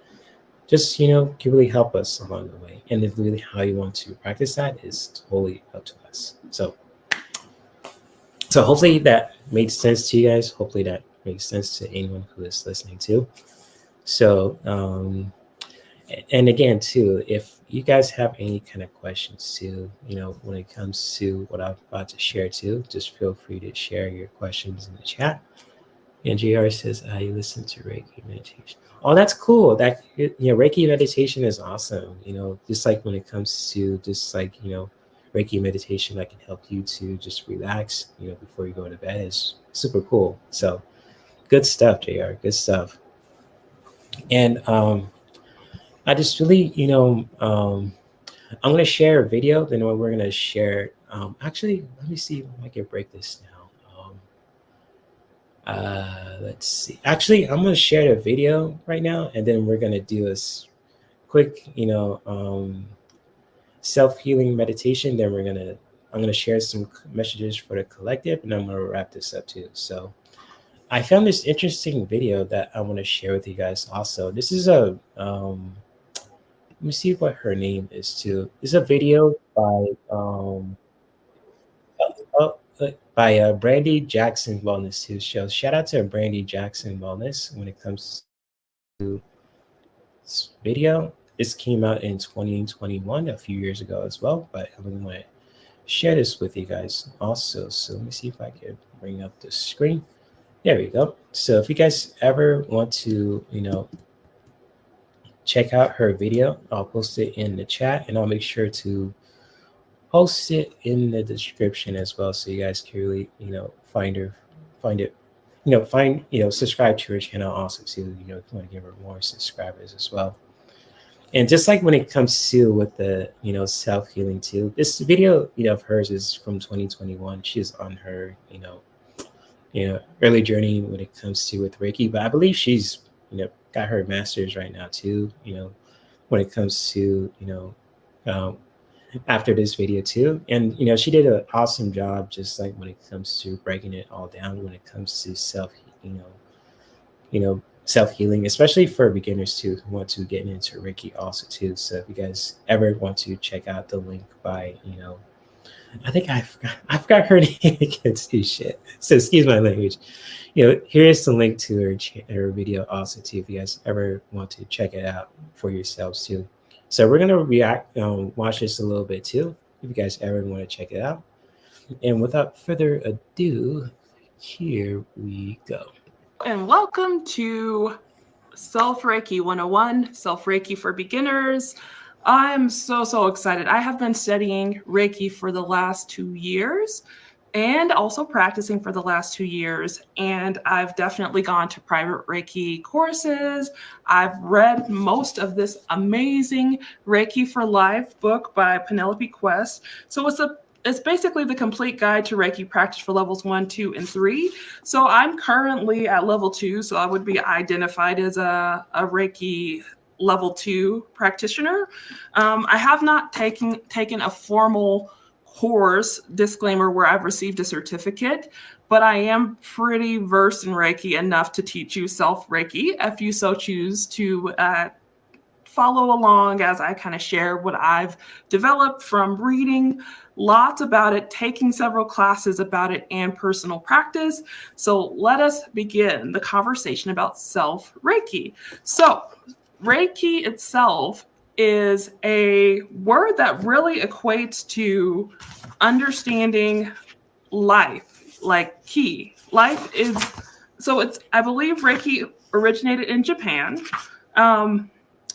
just, can really help us along the way. And if really how you want to practice that is totally up to us. So hopefully that made sense to you guys. Hopefully that makes sense to anyone who is listening too. So, and again, too, if you guys have any kind of questions too, when it comes to what I'm about to share too, just feel free to share your questions in the chat. And JR says, I listen to Reiki meditation. Oh, that's cool. That, Reiki meditation is awesome. Just like when it comes to just like, Reiki meditation that can help you to just relax, before you go to bed is super cool. So good stuff, JR. Good stuff. And I just really, I'm going to share a video. Then we're going to share. Actually, let me see if I can break this now. Let's see. Actually, I'm going to share the video right now, and then we're going to do a quick, self-healing meditation. Then I'm going to share some messages for the collective, and I'm going to wrap this up too. So I found this interesting video that I want to share with you guys also. This is let me see what her name is too. It's a video by Brandy Jackson Wellness too. So shout out to Brandy Jackson Wellness when it comes to this video. This came out in 2021, a few years ago as well. But I really want to share this with you guys also. So let me see if I can bring up the screen. There we go. So if you guys ever want to, check out her video, I'll post it in the chat, and I'll make sure to post it in the description as well, so you guys can really, find it, subscribe to her channel also too. If you want to give her more subscribers as well. And just like when it comes to with the, self-healing too, this video, of hers is from 2021. She's on her, early journey when it comes to with Reiki, but I believe she's, got her master's right now too, when it comes to, after this video too. And, she did an awesome job, just like when it comes to breaking it all down, when it comes to self-healing, especially for beginners too, who want to get into Reiki also too. So if you guys ever want to check out the link by, I think I forgot her name again too. Shit. So excuse my language. Here's the link to her video also too, if you guys ever want to check it out for yourselves too. So we're gonna watch this a little bit too, if you guys ever want to check it out. And without further ado, here we go. And welcome to Self Reiki 101, Self Reiki for Beginners. I'm so excited. I have been studying Reiki for the last 2 years and also practicing for the last 2 years. And I've definitely gone to private Reiki courses. I've read most of this amazing Reiki for Life book by Penelope Quest. So it's basically the complete guide to Reiki practice for levels 1, 2, and 3. So I'm currently at level 2, so I would be identified as a Reiki level 2 practitioner. I have not taken a formal course, disclaimer, where I've received a certificate, but I am pretty versed in Reiki enough to teach you self Reiki if you so choose to follow along as I kind of share what I've developed from reading lots about it, taking several classes about it, and personal practice. So let us begin the conversation about self Reiki. So Reiki itself is a word that really equates to understanding life, like ki. Life is, so I believe Reiki originated in Japan.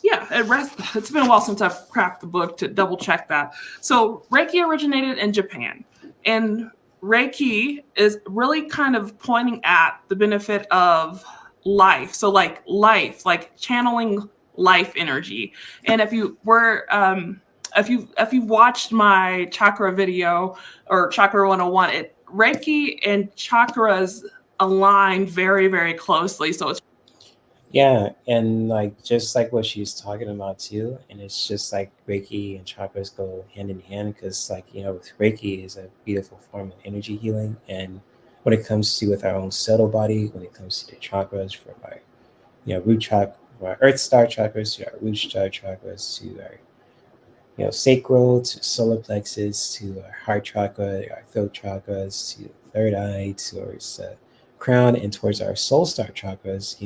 It's been a while since I've cracked the book to double check that. So Reiki originated in Japan, and Reiki is really kind of pointing at the benefit of life. So like life, like channeling life energy. And if you've watched my chakra video or Chakra 101, Reiki and chakras align very, very closely. So it's Yeah, and like just like what she's talking about too, and it's just like Reiki and chakras go hand in hand because, like, with Reiki is a beautiful form of energy healing, and when it comes to with our own subtle body, when it comes to the chakras from our root chakra, from our Earth Star chakras to our root star chakras to our sacral to solar plexus to our heart chakra, our throat chakras to third eye towards crown and towards our soul star chakras,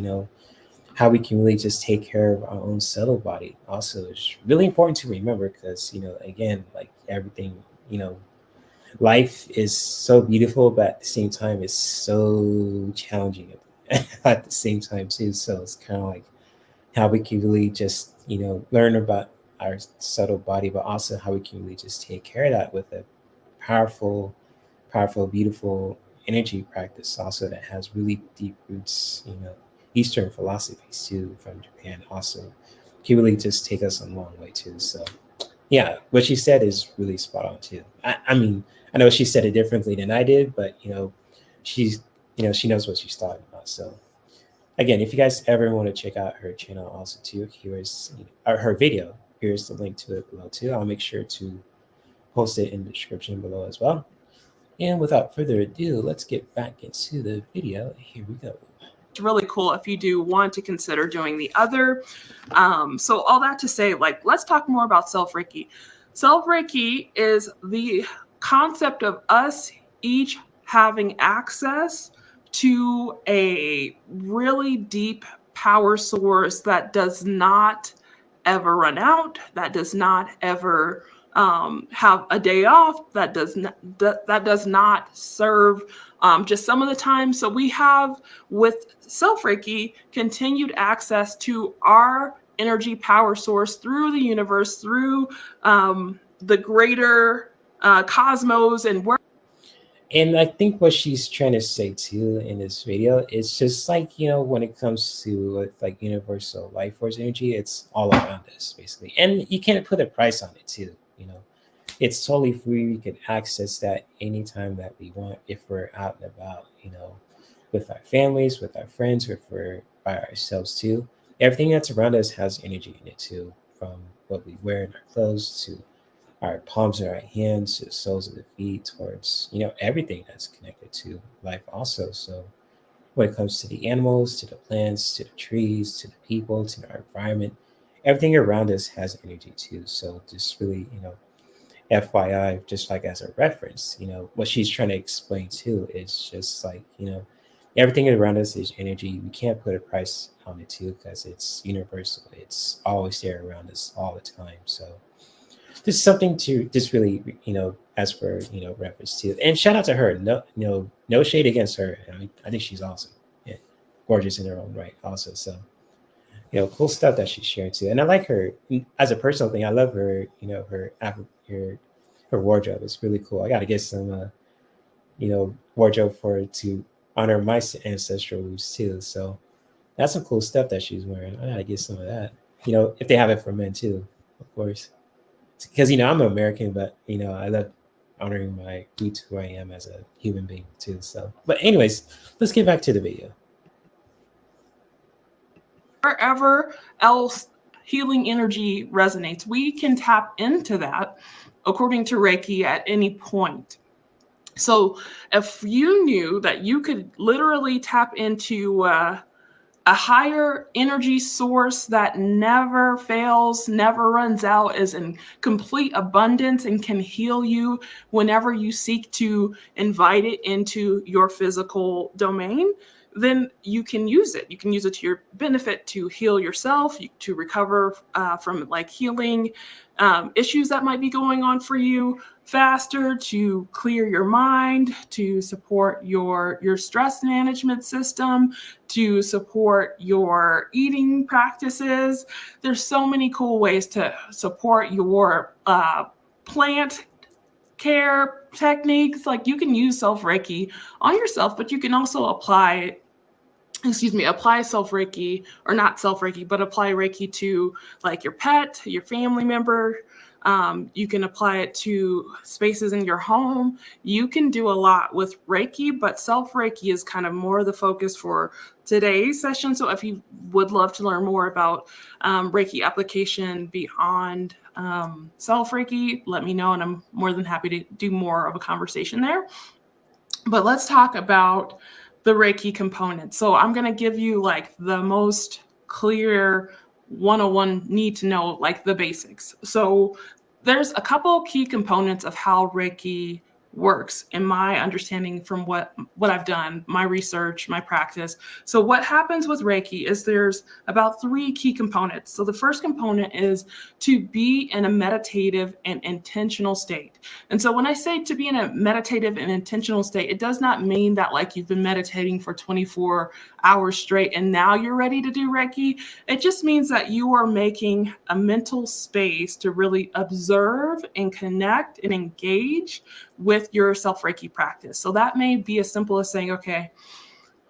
how we can really just take care of our own subtle body also is really important to remember because again, like everything, life is so beautiful, but at the same time it's so challenging at the same time too. So it's kind of like how we can really just learn about our subtle body, but also how we can really just take care of that with a powerful beautiful energy practice also that has really deep roots, Eastern philosophies too from Japan also can really just take us a long way too. So yeah, what she said is really spot on too. I mean, I know she said it differently than I did, but she's she knows what she's talking about. So again, if you guys ever want to check out her channel also too, here's her video. Here's the link to it below too. I'll make sure to post it in the description below as well. And without further ado, let's get back into the video. Here we go. really cool if you do want to consider doing the other. So all that to say, like, let's talk more about self Reiki. Self Reiki is the concept of us each having access to a really deep power source that does not ever run out, that does not ever have a day off, that does not serve just some of the time. So we have, with self Reiki, continued access to our energy power source through the universe, through the greater cosmos, and where. And I think what she's trying to say too in this video is just like, when it comes to like universal life force energy, it's all around us basically. And you can't put a price on it too, It's totally free. We can access that anytime that we want if we're out and about, with our families, with our friends, if we're by ourselves too. Everything that's around us has energy in it too, from what we wear in our clothes to our palms of our hands to the soles of the feet towards, everything that's connected to life also. So when it comes to the animals, to the plants, to the trees, to the people, to our environment, everything around us has energy too. So just really, FYI, just like as a reference, what she's trying to explain too is just like, everything around us is energy. We can't put a price on it too because it's universal. It's always there around us all the time. So just something to just really, as for, reference to. And shout out to her. No, no shade against her. I mean, I think she's awesome. Yeah, gorgeous in her own right also. So, cool stuff that she's sharing too. And I like her as a personal thing. I love her, her wardrobe. It's really cool. I got to get some, wardrobe for her to honor my ancestral roots too. So that's some cool stuff that she's wearing. I got to get some of that, if they have it for men too, of course. Because, I'm an American, but, I love honoring my roots, who I am as a human being too. So, but anyways, let's get back to the video. Wherever else healing energy resonates, we can tap into that according to Reiki at any point. So if you knew that you could literally tap into a higher energy source that never fails, never runs out, is in complete abundance and can heal you whenever you seek to invite it into your physical domain, then you can use it. You can use it to your benefit to heal yourself, to recover from like healing issues that might be going on for you faster, to clear your mind, to support your stress management system, to support your eating practices. There's so many cool ways to support your plant care techniques. Like you can use self-Reiki on yourself, but you can also apply self-Reiki, or not self-Reiki, but apply Reiki to like your pet, your family member. You can apply it to spaces in your home. You can do a lot with Reiki, but self-Reiki is kind of more the focus for today's session. So if you would love to learn more about Reiki application beyond self-Reiki, let me know, and I'm more than happy to do more of a conversation there. But let's talk about the Reiki component. So I'm going to give you like the most clear 101 need to know, like the basics. So there's a couple key components of how Reiki works in my understanding from what I've done, my research, my practice. So what happens with Reiki is there's about 3 key components. So the first component is to be in a meditative and intentional state. And so when I say to be in a meditative and intentional state, it does not mean that like you've been meditating for 24 hours straight and now you're ready to do Reiki. It just means that you are making a mental space to really observe and connect and engage with your self-Reiki practice. So that may be as simple as saying, okay,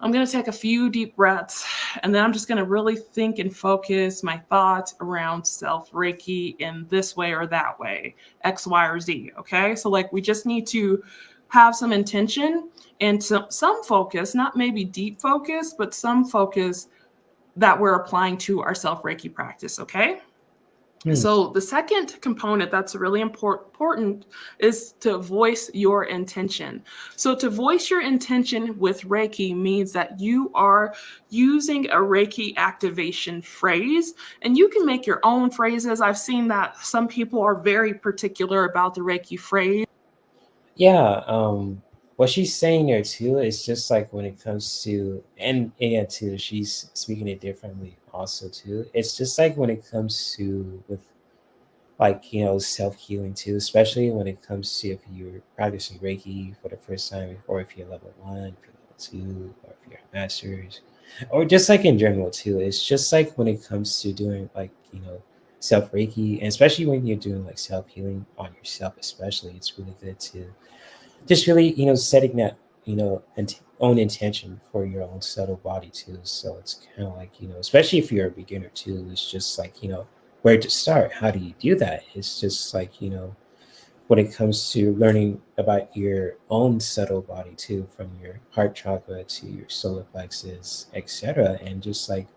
I'm going to take a few deep breaths, and then I'm just going to really think and focus my thoughts around self-Reiki in this way or that way, X, Y, or Z. Okay. So like we just need to have some intention and some focus, not maybe deep focus, but some focus that we're applying to our self-Reiki practice. Okay. So the second component that's really important is to voice your intention. So to voice your intention with Reiki means that you are using a Reiki activation phrase, and you can make your own phrases. I've seen that some people are very particular about the Reiki phrase. Yeah, what she's saying there too is just like when it comes to, and again too, she's speaking it differently also too. It's just like when it comes to with like self-healing too, especially when it comes to if you're practicing Reiki for the first time, or if you're level 1, if you're level 2, or if you're a master's, or just like in general too. It's just like when it comes to doing like self Reiki, and especially when you're doing like self-healing on yourself, especially, it's really good to just really setting that own intention for your own subtle body too. So it's kind of like especially if you're a beginner too, it's just like where to start. How do you do that? It's just like when it comes to learning about your own subtle body too, from your heart chakra to your solar plexus, etc. And just like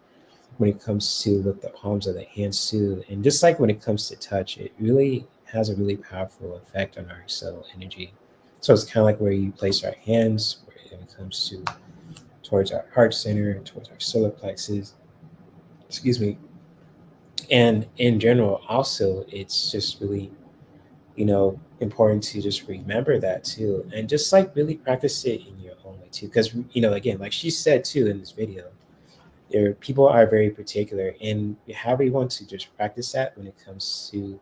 when it comes to with the palms of the hands too, and just like when it comes to touch, it really has a really powerful effect on our subtle energy. So it's kind of like where you place our hands, where it comes to towards our heart center, towards our solar plexus, excuse me. And in general also, it's just really important to just remember that too, and just like really practice it in your own way too. Because again, like she said too in this video, people are very particular, and however you want to just practice that when it comes to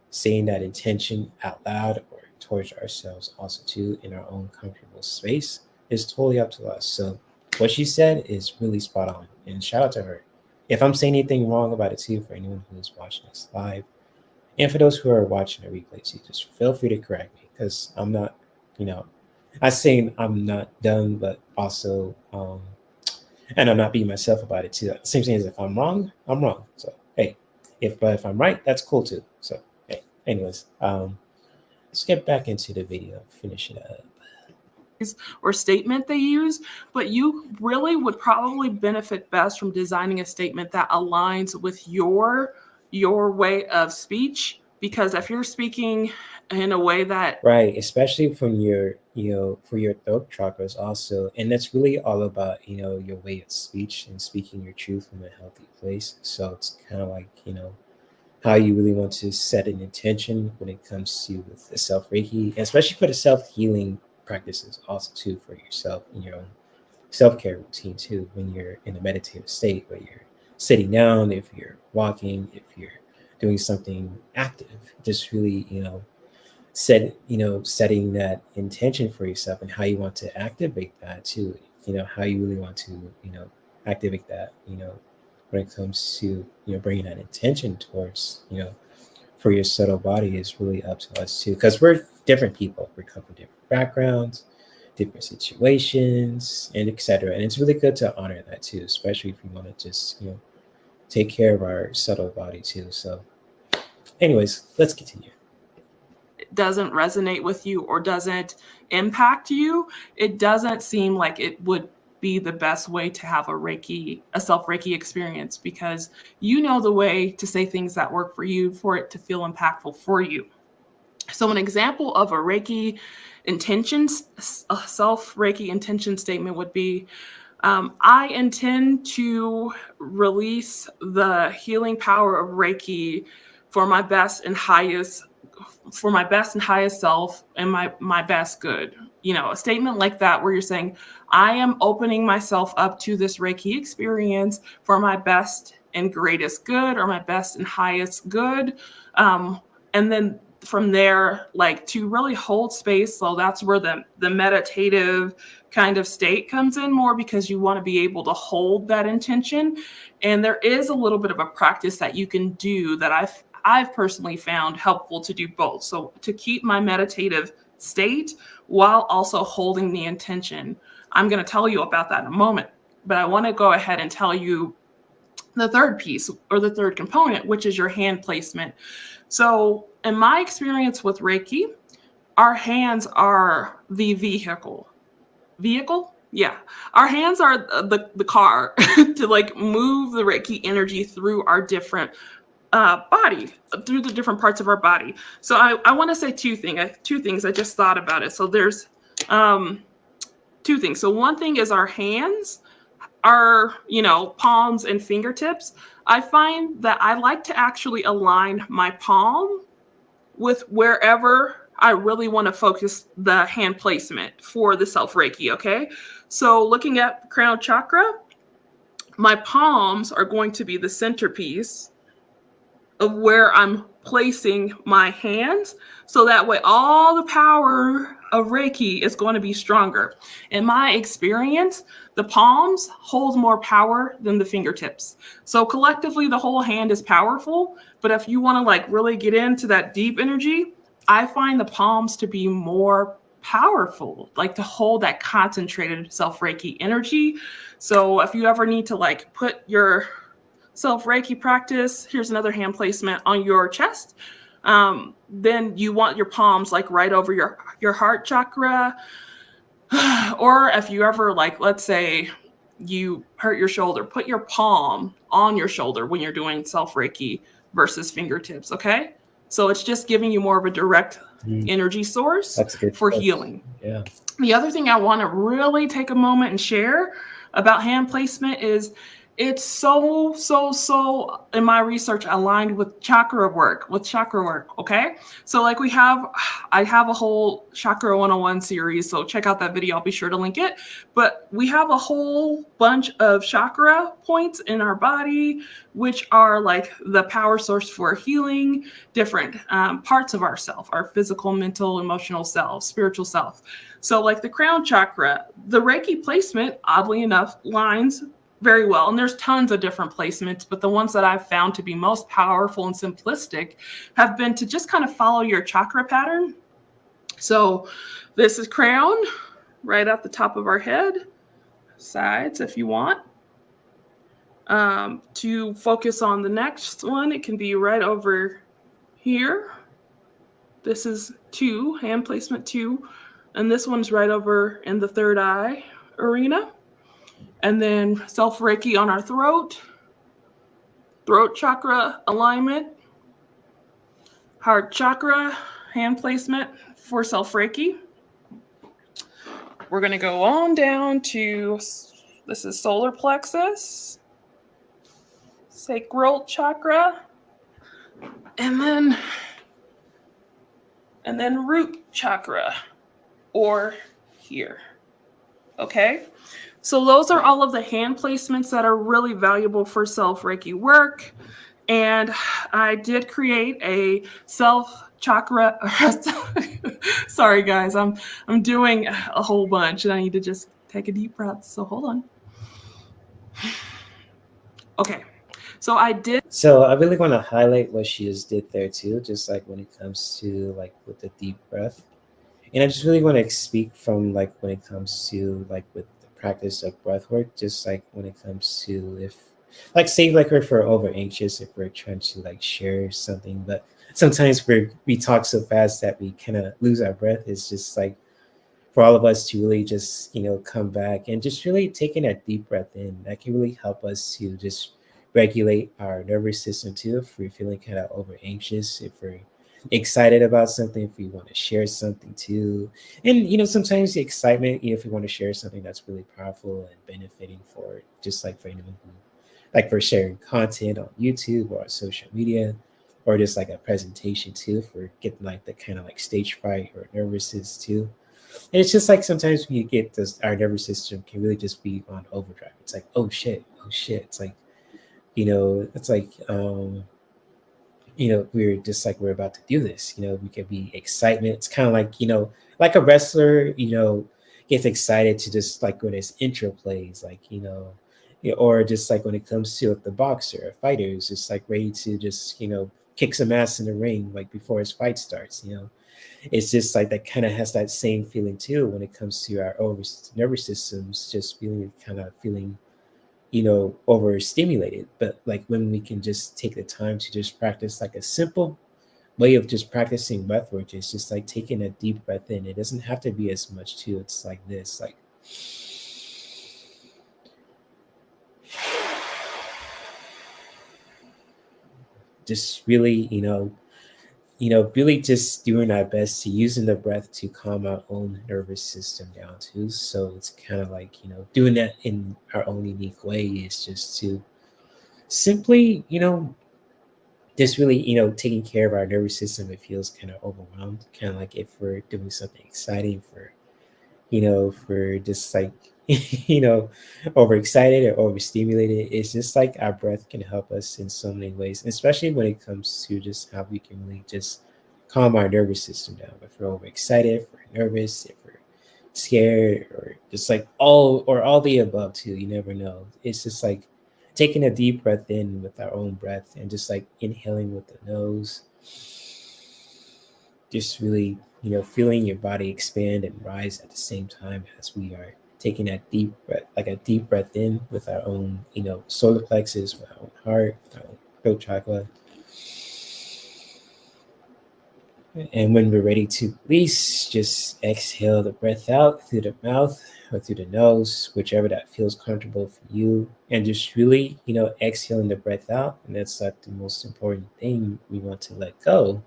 saying that intention out loud or towards ourselves also too in our own comfortable space is totally up to us. So what she said is really spot on, and shout out to her. If I'm saying anything wrong about it too, for anyone who's watching this live, and for those who are watching the replay too, just feel free to correct me, because I'm not, I'm saying I'm not done, but also, and I'm not being myself about it too. Same thing as if I'm wrong, I'm wrong. So hey, if I'm right, that's cool too. So hey, anyways, let's get back into the video, finish it up. Or statement they use, but you really would probably benefit best from designing a statement that aligns with your way of speech, because if you're speaking in a way that right, especially from your for your throat chakras also, and that's really all about your way of speech and speaking your truth from a healthy place. So it's kind of like how you really want to set an intention when it comes to with the self Reiki, especially for the self healing practices also too for yourself in your own self-care routine too, when you're in a meditative state where you're sitting down, if you're walking, if you're doing something active, just really setting that intention for yourself and how you want to activate that too, how you really want to activate that when it comes to bringing that intention towards for your subtle body is really up to us too, because we're different people, we come from different backgrounds, different situations, and etc. And it's really good to honor that too, especially if you want to just take care of our subtle body too. So anyways, let's continue. It doesn't resonate with you or doesn't impact you, it doesn't seem like it would be the best way to have a self Reiki experience, because the way to say things that work for you, for it to feel impactful for you. So an example of a Reiki intentions, a self Reiki intention statement would be, I intend to release the healing power of Reiki for my best and highest self and my best good. A statement like that where you're saying, I am opening myself up to this Reiki experience for my best and greatest good, or my best and highest good. And then from there, like, to really hold space. So that's where the meditative kind of state comes in more, because you want to be able to hold that intention. And there is a little bit of a practice that you can do that I've personally found helpful to do both. So to keep my meditative state while also holding the intention. I'm going to tell you about that in a moment, but I want to go ahead and tell you the third piece, or the third component, which is your hand placement. So in my experience with Reiki, our hands are the vehicle. Yeah. Our hands are the car to like move the Reiki energy through our different body, through the different parts of our body. So I want to say two things. I just thought about it. So there's two things. So one thing is our hands, our palms and fingertips. I find that I like to actually align my palm with wherever I really want to focus the hand placement for the self Reiki. Okay, so looking at crown chakra, my palms are going to be the centerpiece of where I'm placing my hands, so that way all the power of Reiki is going to be stronger. In my experience, the palms hold more power than the fingertips. So collectively, the whole hand is powerful, but if you want to like really get into that deep energy, I find the palms to be more powerful, like to hold that concentrated self Reiki energy. So if you ever need to like put your self Reiki practice, here's another hand placement, on your chest, then you want your palms like right over your heart chakra. Or if you ever, like, let's say you hurt your shoulder, put your palm on your shoulder when you're doing self Reiki versus fingertips. Okay, so it's just giving you more of a direct energy source for healing. Yeah. The other thing I want to really take a moment and share about hand placement is it's so in my research aligned with chakra work, okay? So like I have a whole Chakra 101 series, so check out that video. I'll be sure to link it. But we have a whole bunch of chakra points in our body, which are like the power source for healing different parts of ourself, our physical, mental, emotional self, spiritual self. So like the crown chakra, the Reiki placement, oddly enough, lines very well. And there's tons of different placements, but the ones that I've found to be most powerful and simplistic have been to just kind of follow your chakra pattern. So this is crown, right at the top of our head, sides if you want. To focus on the next one, it can be right over here. This is 2, hand placement 2. And this one's right over in the third eye arena. And then self Reiki on our throat chakra alignment, heart chakra, hand placement for self Reiki. We're going to go on down to, this is solar plexus, sacral chakra, and then root chakra, or here. Okay? So those are all of the hand placements that are really valuable for self Reiki work. And I did create a self chakra. Sorry guys, I'm doing a whole bunch and I need to just take a deep breath. So hold on. Okay. So I did. So I really want to highlight what she just did there too, just like when it comes to like with the deep breath. And I just really want to speak from like when it comes to like with the practice of breath work, just like when it comes to if like say like if we're over anxious, if we're trying to like share something, but sometimes we talk so fast that we kind of lose our breath. It's just like for all of us to really just, come back and just really taking that deep breath in, that can really help us to just regulate our nervous system too. If we're feeling kind of over anxious, if we're excited about something, if we want to share something too. And, sometimes the excitement, if we want to share something that's really powerful and benefiting for just like for anyone who, like for sharing content on YouTube or on social media, or just like a presentation too, for getting like the kind of like stage fright or nervousness too. And it's just like sometimes we get this, our nervous system can really just be on overdrive. It's like, oh shit. It's like, it's like, we're just like, we're about to do this. We can be excitement. It's kind of like a wrestler, gets excited to just like when his intro plays, like, or just like when it comes to the boxer, a fighter who's just like ready to just, kick some ass in the ring, like before his fight starts, it's just like that kind of has that same feeling too when it comes to our nervous systems, just feeling overstimulated. But like when we can just take the time to just practice like a simple way of just practicing breath work, is just like taking a deep breath in. It doesn't have to be as much too. It's like this, like just really, really just doing our best to using the breath to calm our own nervous system down too. So it's kind of like, doing that in our own unique way is just to simply, just really, taking care of our nervous system. It feels kind of overwhelmed, kind of like if we're doing something exciting for, if we're just like, overexcited or overstimulated. It's just like our breath can help us in so many ways, especially when it comes to just how we can really just calm our nervous system down. If we're overexcited, if we're nervous, if we're scared, or just like all the above too, you never know. It's just like taking a deep breath in with our own breath and just like inhaling with the nose, just really, feeling your body expand and rise at the same time as we are taking that deep breath, like a deep breath in with our own, solar plexus, with our own heart, our own throat chakra. And when we're ready to release, just exhale the breath out through the mouth or through the nose, whichever that feels comfortable for you. And just really, exhaling the breath out. And that's like the most important thing we want to let go.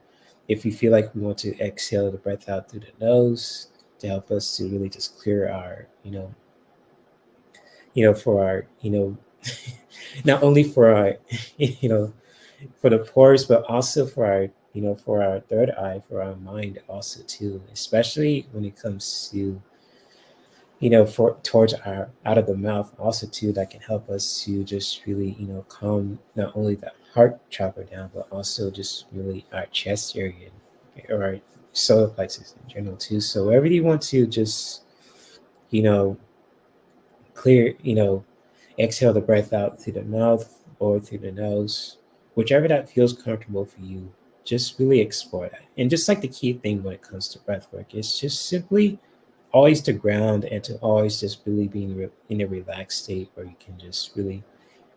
If you feel like we want to exhale the breath out through the nose to help us to really just clear our, for our, not only for our, for the pores, but also for our, for our third eye, for our mind also too, especially when it comes to, for towards our out of the mouth also too, that can help us to just really, calm not only the heart chakra down, but also just really our chest area or our solar plexus in general too. So wherever you want to just, you know, clear, exhale the breath out through the mouth or through the nose, whichever that feels comfortable for you, just really explore that. And just like the key thing when it comes to breath work is just simply always to ground and to always just really be in a relaxed state where you can just really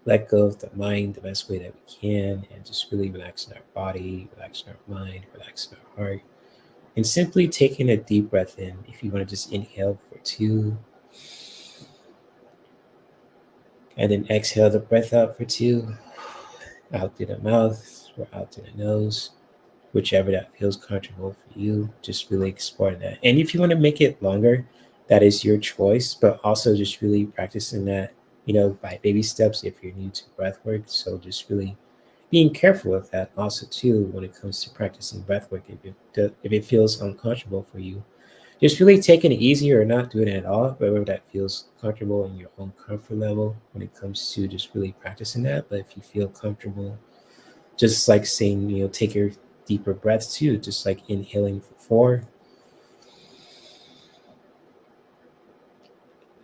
let go of the mind the best way that we can and just really relax in our body, relax in our mind, relax in our heart. And simply taking a deep breath in. If you want to just inhale for 2, and then exhale the breath out for 2, out through the mouth or out through the nose, whichever that feels comfortable for you. Just really explore that. And if you want to make it longer, that is your choice, but also just really practicing that, by baby steps if you're new to breath work. So just really being careful with that also too when it comes to practicing breath work. If it feels uncomfortable for you, just really taking it easy or not doing it at all, wherever that feels comfortable in your own comfort level when it comes to just really practicing that. But if you feel comfortable, just like saying, take your deeper breaths too, just like inhaling for 4.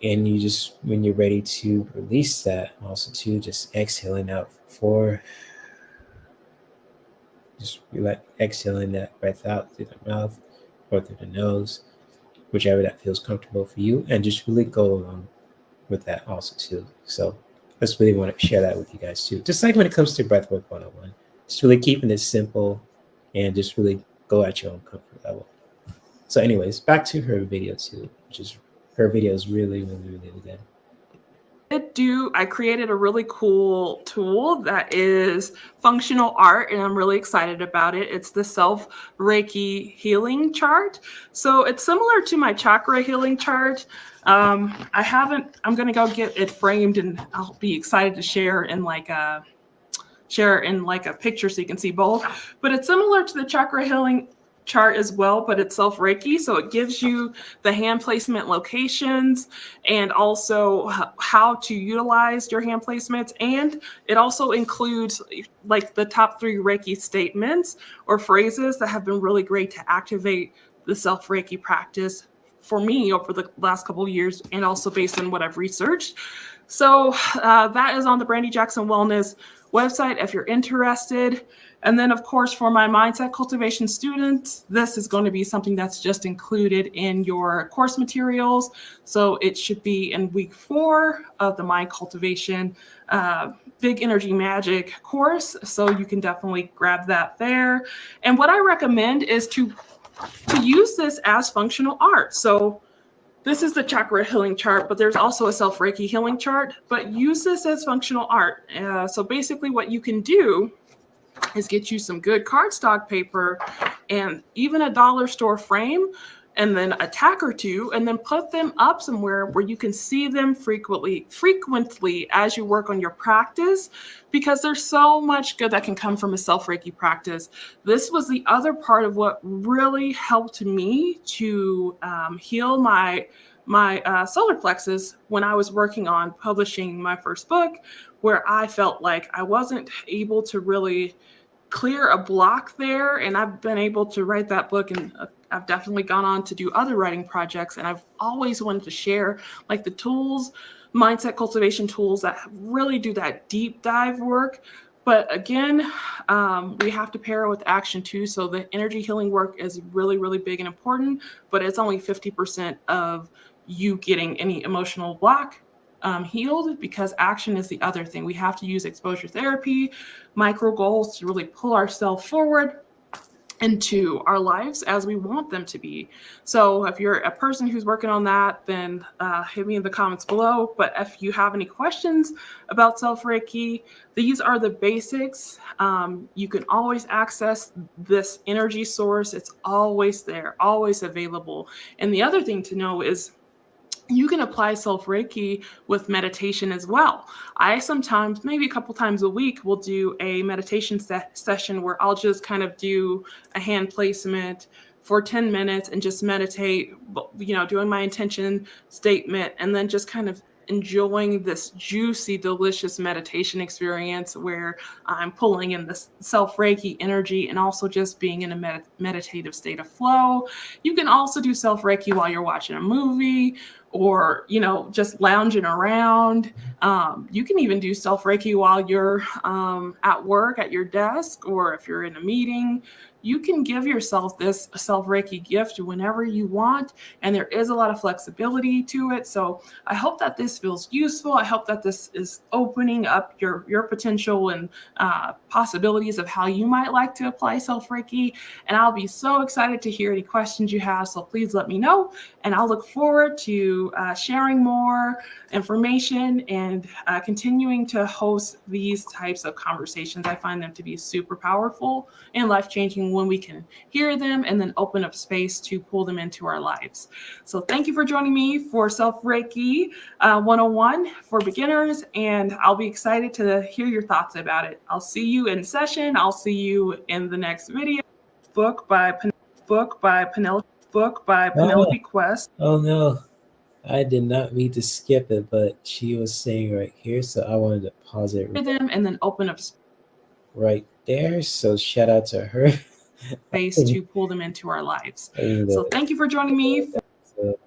And you just, when you're ready to release that also too, just exhaling out for 4. Just exhaling that breath out through the mouth or through the nose, whichever that feels comfortable for you, and just really go along with that also too. So I just really want to share that with you guys too. Just like when it comes to breathwork 101, just really keeping it simple and just really go at your own comfort level. So anyways, back to her video too, which is, her video is really, really, really good. I created a really cool tool that is functional art, and I'm really excited about it. It's the self Reiki healing chart. So it's similar to my chakra healing chart. I'm going to go get it framed, and I'll be excited to share in like a picture so you can see both. But it's similar to the chakra healing chart as well, but it's self Reiki, so it gives you the hand placement locations and also how to utilize your hand placements, and it also includes like the top 3 Reiki statements or phrases that have been really great to activate the self Reiki practice for me over the last couple of years, and also based on what I've researched. So that is on the Brandy Jackson Wellness website if you're interested. And then, of course, for my mindset cultivation students, this is going to be something that's just included in your course materials. So it should be in week 4 of the mind cultivation big energy magic course. So you can definitely grab that there. And what I recommend is to use this as functional art. So this is the chakra healing chart, but there's also a self Reiki healing chart, but use this as functional art. So basically what you can do is get you some good cardstock paper and even a dollar store frame, and then a tack or 2, and then put them up somewhere where you can see them frequently as you work on your practice, because there's so much good that can come from a self Reiki practice. This was the other part of what really helped me to heal my solar plexus when I was working on publishing my first book, where I felt like I wasn't able to really clear a block there. And I've been able to write that book, and I've definitely gone on to do other writing projects. And I've always wanted to share like the tools, mindset cultivation tools that really do that deep dive work. But again, we have to pair it with action too. So the energy healing work is really, really big and important, but it's only 50% of you getting any emotional block healed, because action is the other thing. We have to use exposure therapy, micro goals to really pull ourselves forward into our lives as we want them to be. So if you're a person who's working on that, then hit me in the comments below. But if you have any questions about self Reiki, these are the basics. You can always access this energy source. It's always there, always available. And the other thing to know is you can apply self-Reiki with meditation as well. I sometimes, maybe a couple times a week, will do a meditation session where I'll just kind of do a hand placement for 10 minutes and just meditate, doing my intention statement, and then just kind of enjoying this juicy, delicious meditation experience where I'm pulling in this self-Reiki energy and also just being in a meditative state of flow. You can also do self-Reiki while you're watching a movie or, just lounging around. You can even do self-Reiki while you're at work at your desk, or if you're in a meeting. You can give yourself this self-Reiki gift whenever you want, and there is a lot of flexibility to it. So I hope that this feels useful. I hope that this is opening up your potential and possibilities of how you might like to apply self-Reiki. And I'll be so excited to hear any questions you have. So please let me know, and I'll look forward to sharing more information and continuing to host these types of conversations. I find them to be super powerful and life-changing when we can hear them and then open up space to pull them into our lives. So thank you for joining me for Self-Reiki 101 for beginners, and I'll be excited to hear your thoughts about it. I'll see you in session. I'll see you in the next video. Book by Penelope Quest. Oh no, I did not mean to skip it, but she was saying right here, so I wanted to pause it Them and then open up right there. So shout out to her. space to pull them into our lives. And, So thank you for joining me. So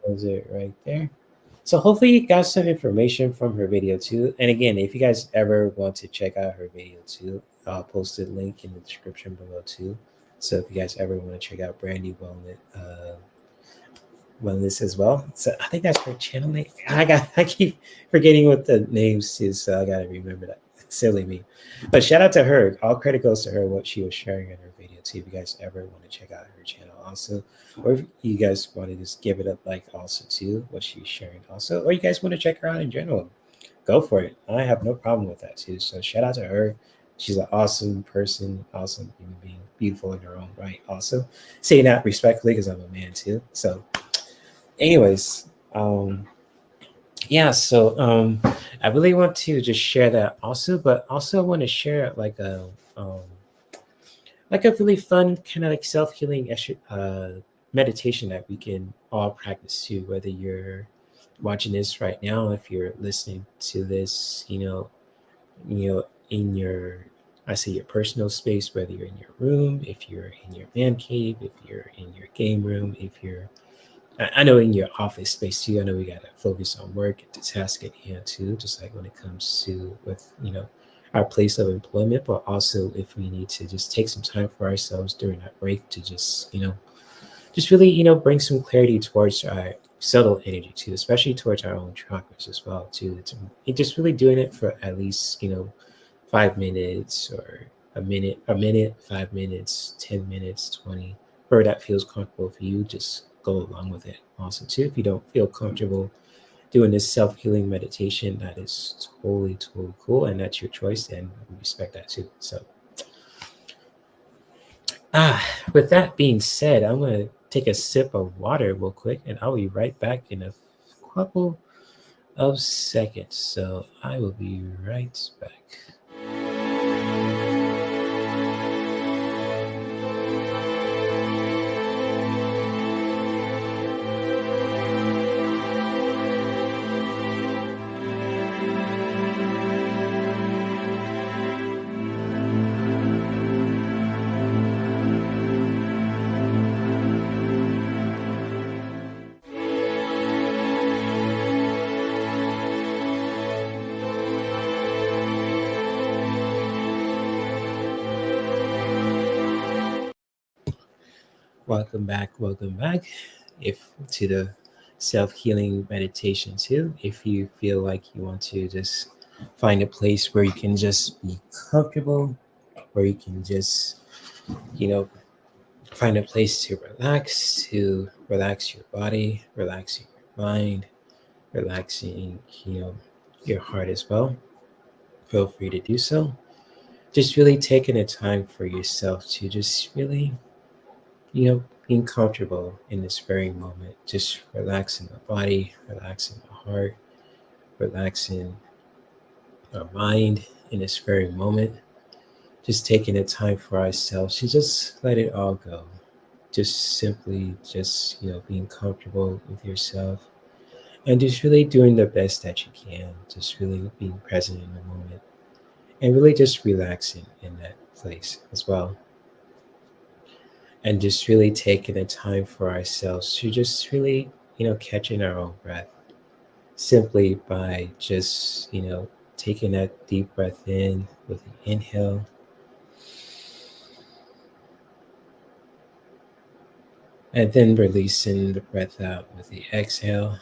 close it right there. So hopefully you got some information from her video too. And again, if you guys ever want to check out her video too, I'll post a link in the description below too. So if you guys ever want to check out Brandy Wellness as well. So I think that's her channel name. I keep forgetting what the names is, so I gotta remember that. Silly me. But shout out to her. All credit goes to her, what she was sharing in her video too. If you guys ever want to check out her channel also, or if you guys want to just give it a like also too, what she's sharing also, or you guys want to check her out in general, go for it. I have no problem with that too. So shout out to her. She's an awesome person, awesome human being, beautiful in her own right. Also, saying that respectfully because I'm a man too. So anyways, I really want to just share that also, but also I want to share like a really fun kind of like self-healing meditation that we can all practice too, whether you're watching this right now, if you're listening to this, in your your personal space, whether you're in your room, if you're in your man cave, if you're in your game room, if you're I know in your office space too. I know we gotta focus on work and the task at hand too, just like when it comes to with our place of employment, but also if we need to just take some time for ourselves during that break to just really bring some clarity towards our subtle energy too, especially towards our own chakras as well too. It's just really doing it for at least 5 minutes or a minute, 5 minutes, 10 minutes, 20, where that feels comfortable for you. Just go along with it. Also, too, if you don't feel comfortable doing this self-healing meditation, that is totally cool, and that's your choice, and we respect that too. So, with that being said, I'm gonna take a sip of water real quick, and I'll be right back in a couple of seconds. So I will be right back. Welcome back. If to the self-healing meditation too. If you feel like you want to just find a place where you can just be comfortable, where you can just, find a place to relax your body, relaxing your mind, relaxing, your heart as well. Feel free to do so. Just really taking the time for yourself to just really, being comfortable in this very moment, just relaxing the body, relaxing the heart, relaxing our mind in this very moment, just taking the time for ourselves to just let it all go. Just simply just, being comfortable with yourself and just really doing the best that you can, just really being present in the moment and really just relaxing in that place as well. And just really taking the time for ourselves to just really, catching our own breath simply by just, taking that deep breath in with an inhale and then releasing the breath out with the exhale,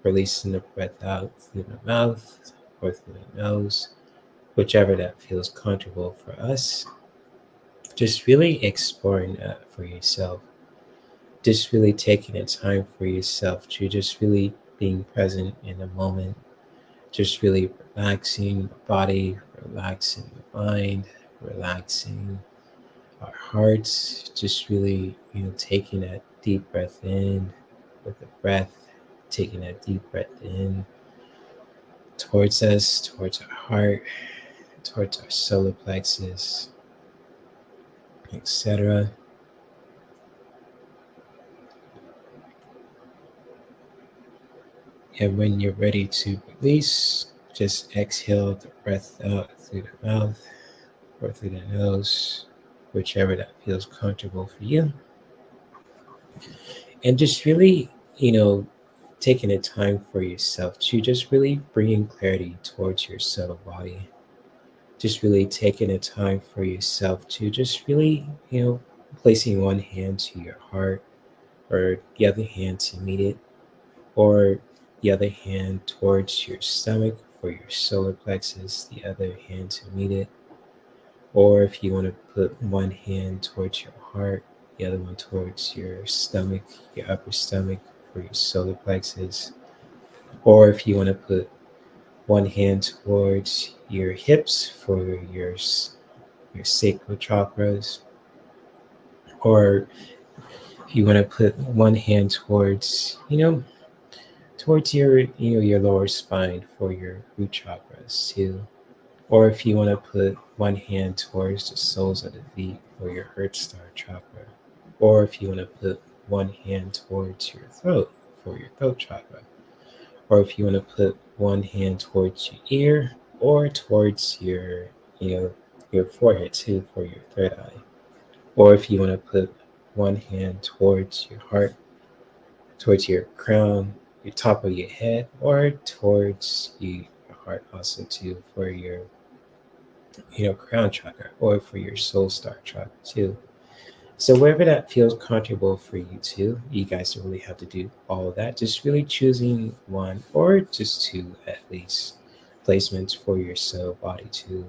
releasing the breath out through the mouth or through the nose, whichever that feels comfortable for us. Just really exploring that for yourself. Just really taking the time for yourself to just really being present in the moment, just really relaxing the body, relaxing the mind, relaxing our hearts, just really, taking that deep breath in with the breath, taking that deep breath in towards us, towards our heart, towards our solar plexus, etc. And when you're ready to release, just exhale the breath out through the mouth or through the nose, whichever that feels comfortable for you. And just really, taking the time for yourself to just really bringing clarity towards your subtle body. Just really taking the time for yourself to just really, placing one hand to your heart or the other hand to meet it, or the other hand towards your stomach for your solar plexus, the other hand to meet it. Or if you want to put one hand towards your heart, the other one towards your stomach, your upper stomach for your solar plexus. Or if you want to put one hand towards your hips for your sacral chakras. Or if you want to put one hand towards, towards your lower spine for your root chakras too. Or if you want to put one hand towards the soles of the feet for your Earth Star chakra. Or if you want to put one hand towards your throat for your throat chakra. Or if you want to put one hand towards your ear or towards your forehead too for your third eye. Or if you want to put one hand towards your heart, towards your crown, your top of your head, or towards your heart also too for your crown chakra or for your soul star chakra too. So wherever that feels comfortable for you too, you guys don't really have to do all of that. Just really choosing one or just two at least placements for your soul body too.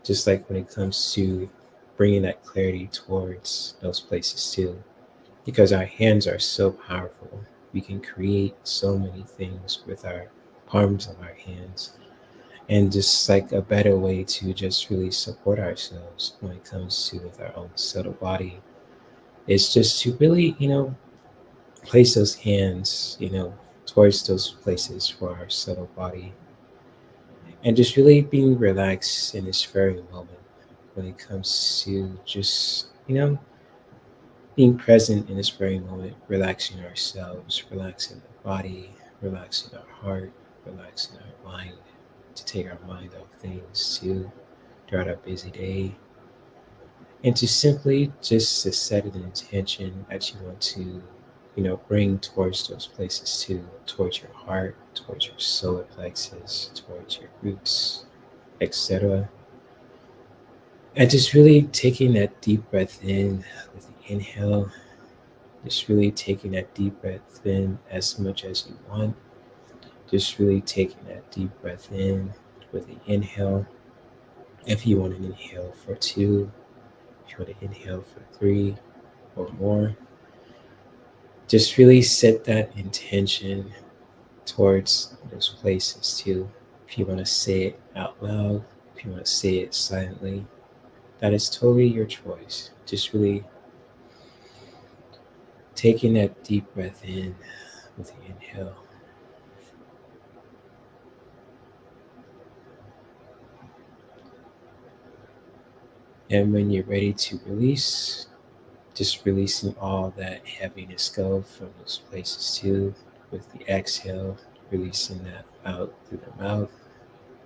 Just like when it comes to bringing that clarity towards those places too. Because our hands are so powerful. We can create so many things with our palms of our hands. And just like a better way to just really support ourselves when it comes to with our own subtle body is just to really, place those hands, towards those places for our subtle body. And just really being relaxed in this very moment when it comes to just, being present in this very moment, relaxing ourselves, relaxing the body, relaxing our heart, relaxing our mind, to take our mind off things too throughout our busy day. And to simply just to set an intention that you want to, bring towards those places too, towards your heart, towards your solar plexus, towards your roots, etc. And just really taking that deep breath in with the inhale, just really taking that deep breath in as much as you want. Just really taking that deep breath in with the inhale. If you want to inhale for two, if you want to inhale for three or more, just really set that intention towards those places too. If you want to say it out loud, if you want to say it silently, that is totally your choice. Just really taking that deep breath in with the inhale. And when you're ready to release, just releasing all that heaviness go from those places too. With the exhale, releasing that out through the mouth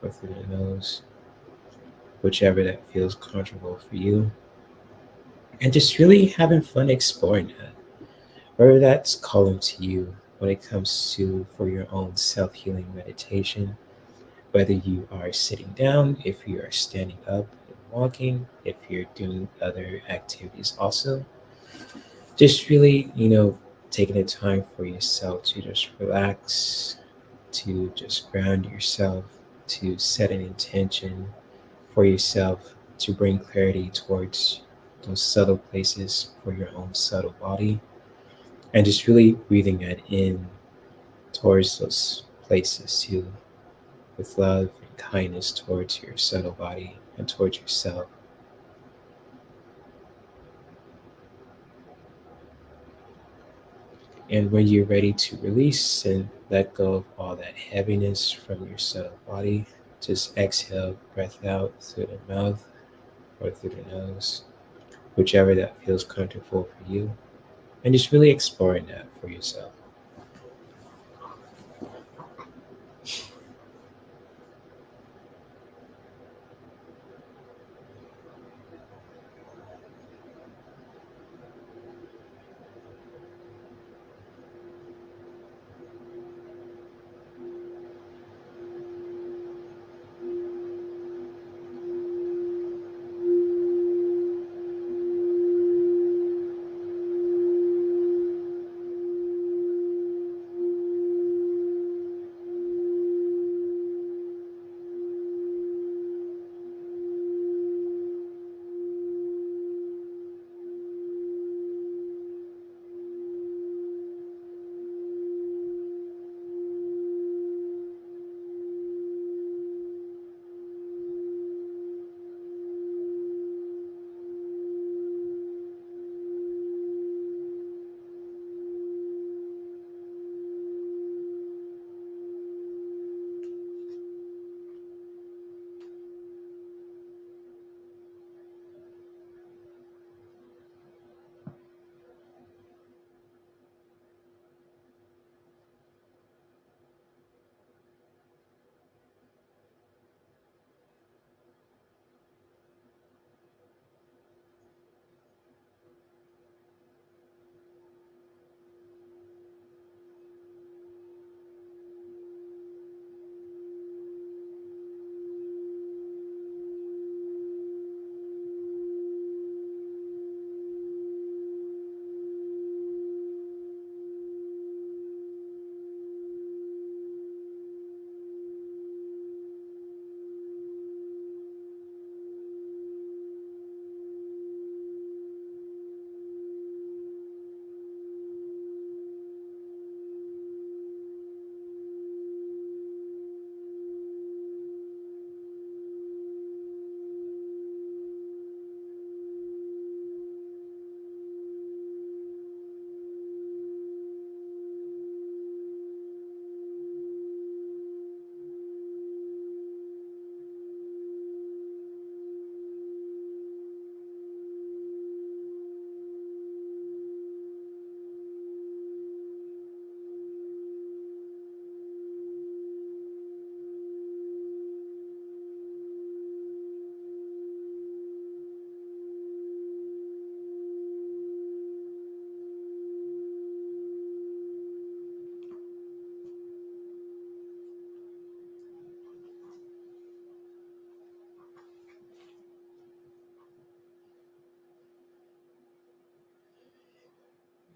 or through the nose, whichever that feels comfortable for you. And just really having fun exploring that, whether that's calling to you when it comes to for your own self-healing meditation, whether you are sitting down, if you are standing up and walking, if you're doing other activities also. Just really, taking the time for yourself to just relax, to just ground yourself, to set an intention for yourself, to bring clarity towards those subtle places for your own subtle body, and just really breathing that in towards those places too, with love and kindness towards your subtle body and towards yourself. And when you're ready to release and let go of all that heaviness from your subtle body, just exhale, breath out through the mouth or through the nose, whichever that feels comfortable for you. And just really exploring that for yourself.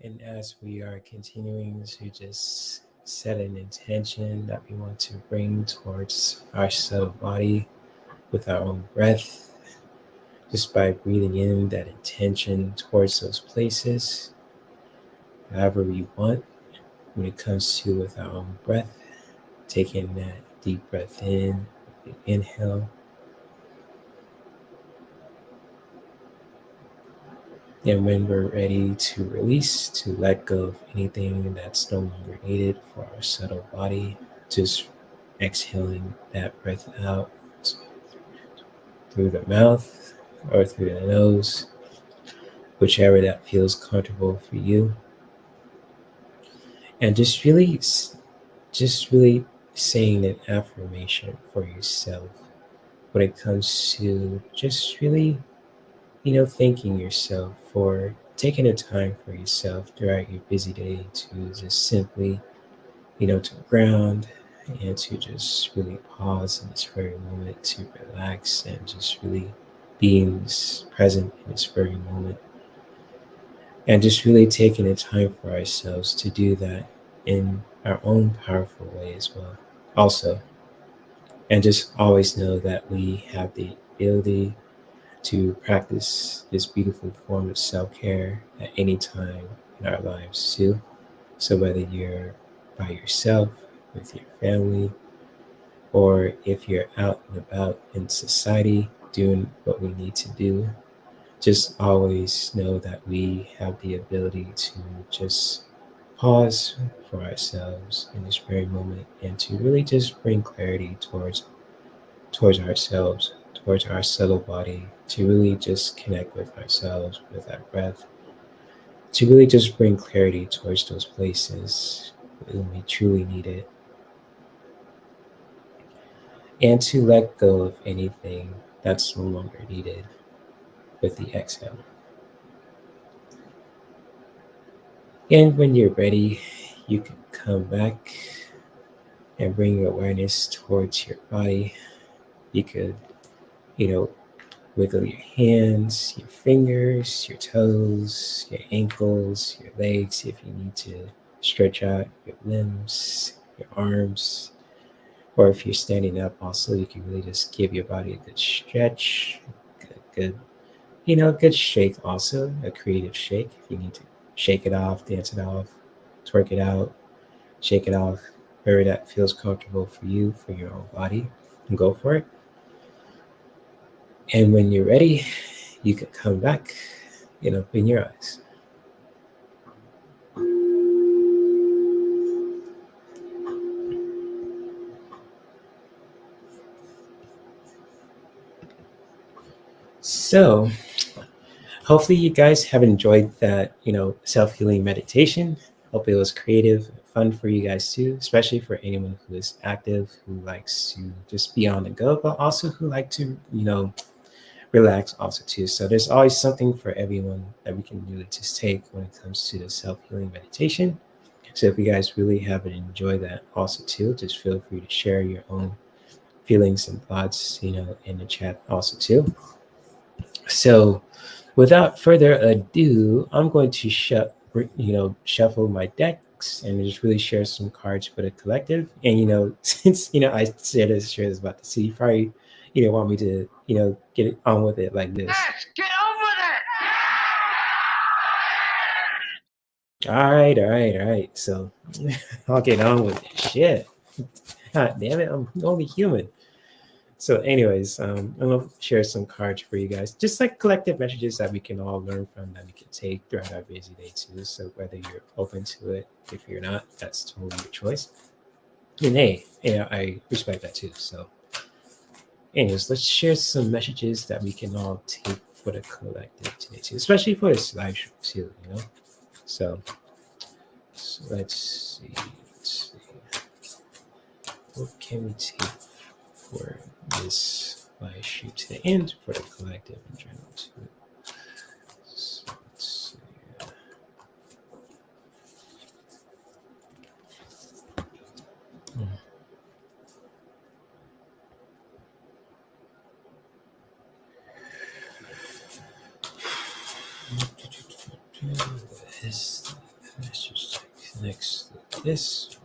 And as we are continuing to just set an intention that we want to bring towards our subtle body with our own breath, just by breathing in that intention towards those places, however we want, when it comes to with our own breath, taking that deep breath in, inhale, And when we're ready to release, to let go of anything that's no longer needed for our subtle body, just exhaling that breath out through the mouth or through the nose, whichever that feels comfortable for you. And just really saying an affirmation for yourself when it comes to just really, thanking yourself for taking the time for yourself throughout your busy day to just simply, to ground and to just really pause in this very moment to relax and just really being present in this very moment. And just really taking the time for ourselves to do that in our own powerful way as well. Also, and just always know that we have the ability to practice this beautiful form of self-care at any time in our lives too. So whether you're by yourself, with your family, or if you're out and about in society doing what we need to do, just always know that we have the ability to just pause for ourselves in this very moment and to really just bring clarity towards ourselves, towards our subtle body, to really just connect with ourselves, with our breath, to really just bring clarity towards those places when we truly need it, and to let go of anything that's no longer needed with the exhale. And when you're ready, you can come back and bring your awareness towards your body. You could, you know, wiggle your hands, your fingers, your toes, your ankles, your legs if you need to stretch out your limbs, your arms. Or if you're standing up also, you can really just give your body a good stretch, good, good shake also, a creative shake. If you need to shake it off, dance it off, twerk it out, shake it off, wherever that feels comfortable for you, for your own body, and go for it. And when you're ready, you can come back and open your eyes. So, hopefully, you guys have enjoyed that, self-healing meditation. Hope it was creative, fun for you guys too, especially for anyone who is active, who likes to just be on the go, but also who like to, relax also too. So there's always something for everyone that we can really just take when it comes to the self-healing meditation. So if you guys really have enjoyed that also too, just feel free to share your own feelings and thoughts, in the chat also too. So without further ado, I'm going to shuffle my decks and just really share some cards for the collective. And since I share this about the city, you probably want me to get it on with it like this. Yes, get on with it! All right. So I'll get on with it. Shit. God damn it, I'm only human. So, anyways, I'm gonna share some cards for you guys, just like collective messages that we can all learn from, that we can take throughout our busy day too. So, whether you're open to it, if you're not, that's totally your choice. And hey, I respect that too. So, anyways, let's share some messages that we can all take for the collective today too, especially for this live show too. So let's see. What can we take for this live shoot to the end for the collective in general too? So let's see. Let's just check next this.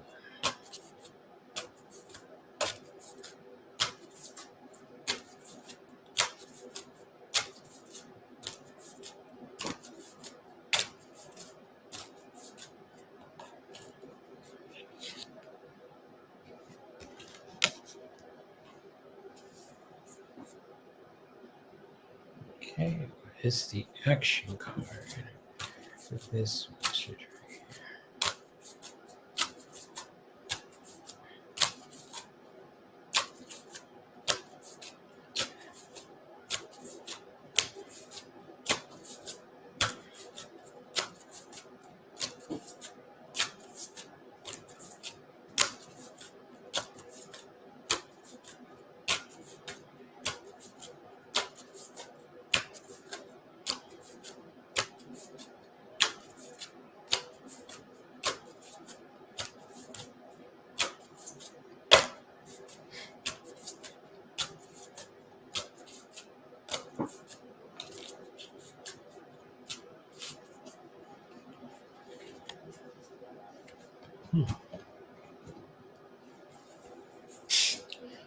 Okay, is the action card with this message right here?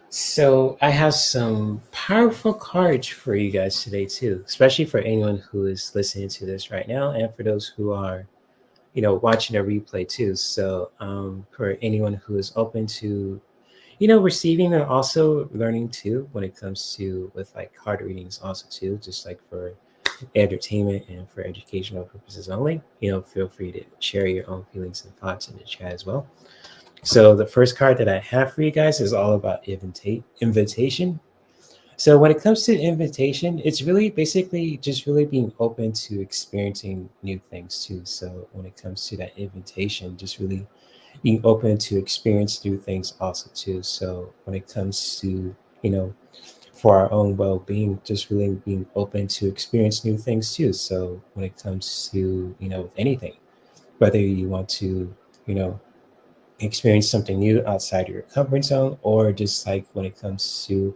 So I have some powerful cards for you guys today too, especially for anyone who is listening to this right now, and for those who are, watching a replay too. So for anyone who is open to, receiving and also learning too, when it comes to with like card readings also too, just like for entertainment and for educational purposes only, feel free to share your own feelings and thoughts in the chat as well. So the first card that I have for you guys is all about invitation. So when it comes to invitation, it's really basically just really being open to experiencing new things too. So when it comes to that invitation, just really being open to experience new things also too. So when it comes to, for our own well-being, just really being open to experience new things too. So when it comes to, with anything, whether you want to, you know, experience something new outside your comfort zone, or just like when it comes to,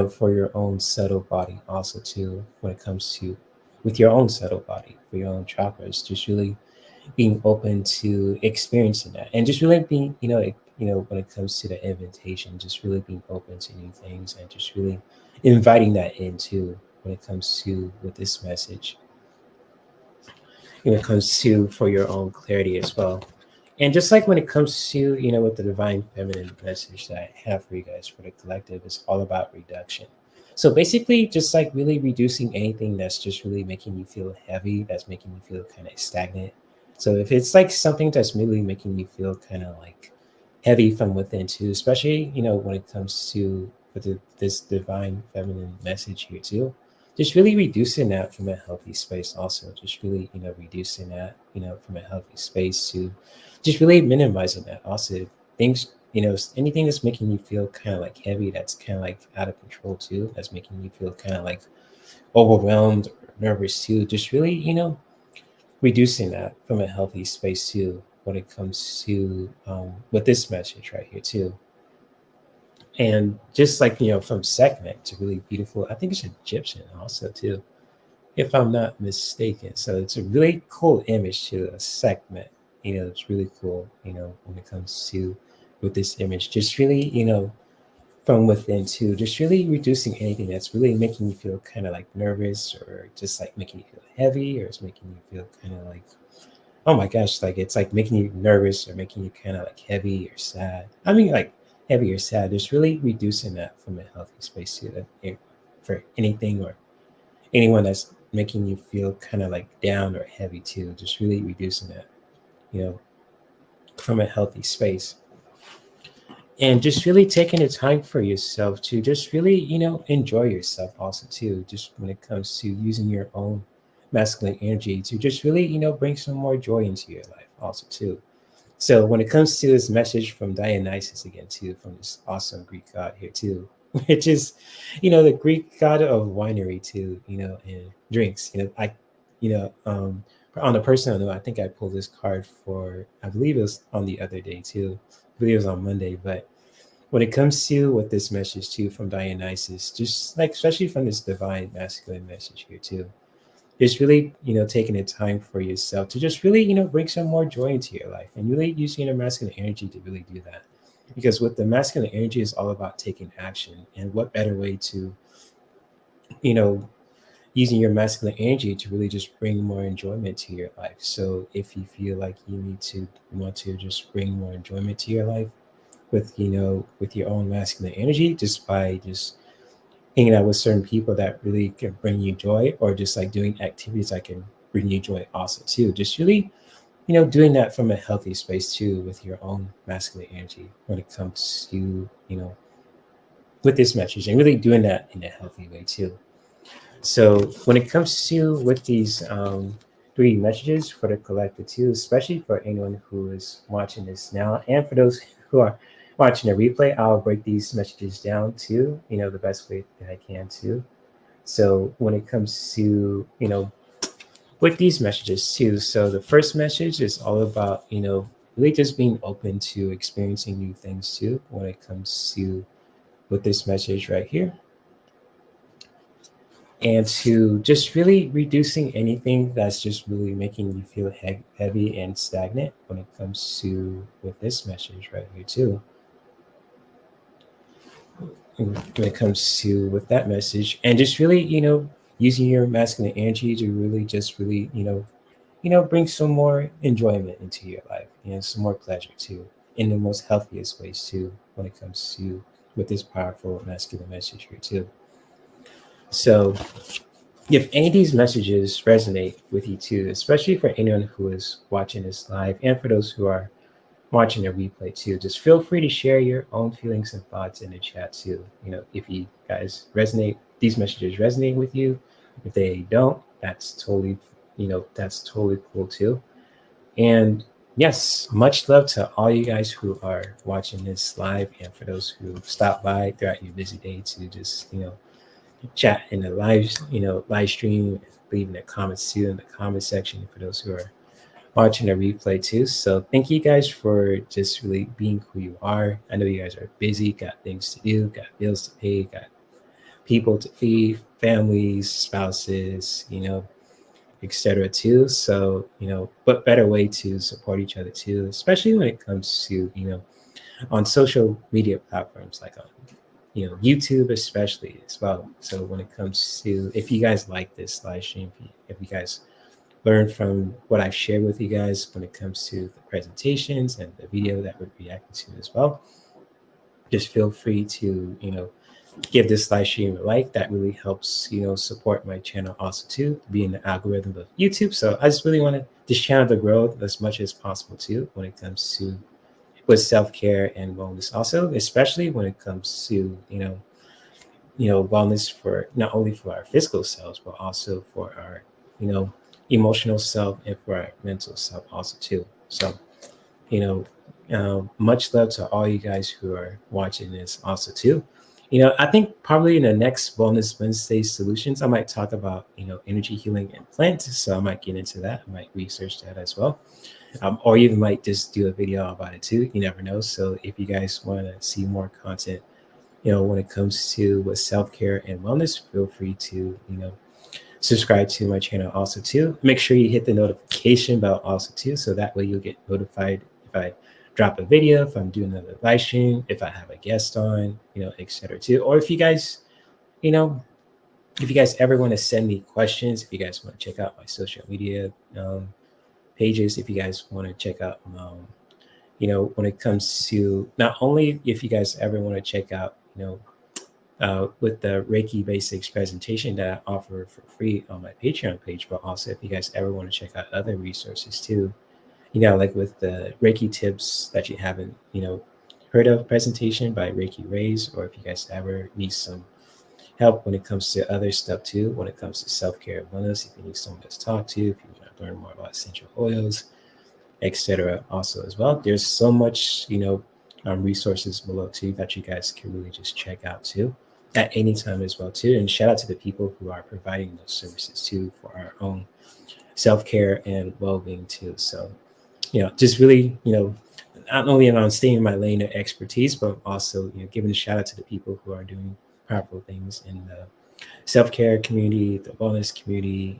for your own subtle body also too, when it comes to with your own subtle body, for your own chakras, just really being open to experiencing that, and just really being, when it comes to the invitation, just really being open to new things, and just really inviting that into when it comes to with this message, when it comes to for your own clarity as well. And just like when it comes to, with the divine feminine message that I have for you guys for the collective, it's all about reduction. So basically, just like really reducing anything that's just really making you feel heavy, that's making you feel kind of stagnant. So if it's like something that's really making you feel kind of like heavy from within too, especially, when it comes to with this divine feminine message here too, just really reducing that from a healthy space also, just really, reducing that, from a healthy space to just really minimizing that also. If things, anything that's making you feel kind of like heavy, that's kind of like out of control too, that's making you feel kind of like overwhelmed or nervous too, just really, reducing that from a healthy space too, when it comes to with this message right here too. And just like, from segment to really beautiful, I think it's Egyptian also too, if I'm not mistaken. So it's a really cool image to a segment. It's really cool, when it comes to with this image, just really, from within to just really reducing anything that's really making you feel kind of like nervous, or just like making you feel heavy, or it's making you feel kind of like, oh my gosh, like it's like making you nervous or making you kind of like heavy or sad. I mean, like heavy or sad, just really reducing that from a healthy space to for anything or anyone that's making you feel kind of like down or heavy too, just really reducing that, you know, from a healthy space. And just really taking the time for yourself to just really, enjoy yourself also too, just when it comes to using your own masculine energy to just really, bring some more joy into your life also too. So when it comes to this message from Dionysus again too, from this awesome Greek god here too, which is, the Greek god of winery too, and drinks. On a personal note, I think I pulled this card for, I believe it was on the other day too. I believe it was on Monday. But when it comes to what this message too from Dionysus, just like especially from this divine masculine message here too, just really, taking the time for yourself to just really, bring some more joy into your life, and really using your masculine energy to really do that. Because with the masculine energy is all about taking action. And what better way to, you know, using your masculine energy to really just bring more enjoyment to your life. So if you feel like want to just bring more enjoyment to your life with, with your own masculine energy, just by just hanging out with certain people that really can bring you joy, or just like doing activities that can bring you joy also too. Just really, doing that from a healthy space too, with your own masculine energy when it comes to, with this message, and really doing that in a healthy way too. So when it comes to with these three messages for the collective too, especially for anyone who is watching this now, and for those who are watching the replay, I'll break these messages down too, the best way that I can too. So when it comes to, with these messages too, so the first message is all about, really just being open to experiencing new things too, when it comes to with this message right here. And to just really reducing anything that's just really making you feel heavy and stagnant when it comes to with this message right here too. When it comes to with that message, and just really, using your masculine energy to really just really, bring some more enjoyment into your life and some more pleasure too, in the most healthiest ways too, when it comes to with this powerful masculine message here too. So if any of these messages resonate with you too, especially for anyone who is watching this live, and for those who are watching the replay too, just feel free to share your own feelings and thoughts in the chat too. If you guys resonate, these messages resonate with you. If they don't, that's totally, that's totally cool too. And yes, much love to all you guys who are watching this live, and for those who stop by throughout your busy day to just, chat in the live stream, leaving the comments too in the comment section for those who are watching the replay too. So thank you guys for just really being who you are. I know you guys are busy, got things to do, got bills to pay, got people to feed, families, spouses, etc. too. So, but better way to support each other too, especially when it comes to, on social media platforms like on YouTube especially as well. So when it comes to, if you guys like this live stream, if you guys learn from what I've shared with you guys when it comes to the presentations and the video that we're reacting to as well, just feel free to, give this live stream a like. That really helps, support my channel also too, to be in the algorithm of YouTube. So I just really want this channel to grow as much as possible too, when it comes to with self-care and wellness also, especially when it comes to, wellness for not only for our physical selves, but also for our, emotional self, and for our mental self also too. So, much love to all you guys who are watching this also too. I think probably in the next Wellness Wednesday solutions, I might talk about, energy healing and plants. So I might get into that. I might research that as well. Or even might just do a video about it too. You never know. So if you guys want to see more content, when it comes to with self-care and wellness, feel free to, subscribe to my channel also too. Make sure you hit the notification bell also too, so that way you'll get notified if I drop a video, if I'm doing another live stream, if I have a guest on, etc. too. Or if you guys, if you guys ever want to send me questions, if you guys want to check out my social media pages, if you guys want to check out, when it comes to not only if you guys ever want to check out, with the Reiki Basics presentation that I offer for free on my Patreon page, but also if you guys ever want to check out other resources too, like with the Reiki tips that you haven't, heard of presentation by Reiki Rays, or if you guys ever need some help when it comes to other stuff too, when it comes to self-care and wellness, if you need someone to talk to, if you want to learn more about essential oils, etc. also as well. There's so much, resources below too that you guys can really just check out too at any time as well too. And shout out to the people who are providing those services too for our own self-care and well-being too. So, just really, not only am I staying in my lane of expertise, but also, giving a shout out to the people who are doing powerful things in the self-care community, the wellness community,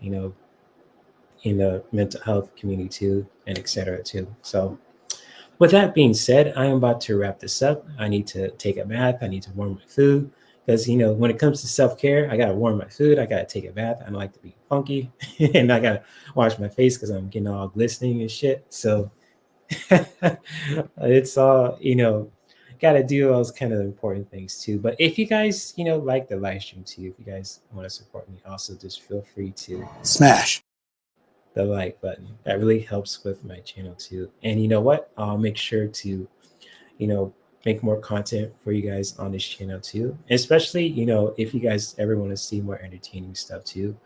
in the mental health community too, and etc. too. So with that being said, I am about to wrap this up. I need to take a bath. I need to warm my food because, when it comes to self-care, I got to warm my food. I got to take a bath. I don't like to be funky and I got to wash my face because I'm getting all glistening and shit. So it's all, gotta do those kind of important things too. But if you guys, like the live stream too, if you guys want to support me, also just feel free to smash the like button. That really helps with my channel too. And you know what? I'll make sure to, make more content for you guys on this channel too. Especially, if you guys ever want to see more entertaining stuff too,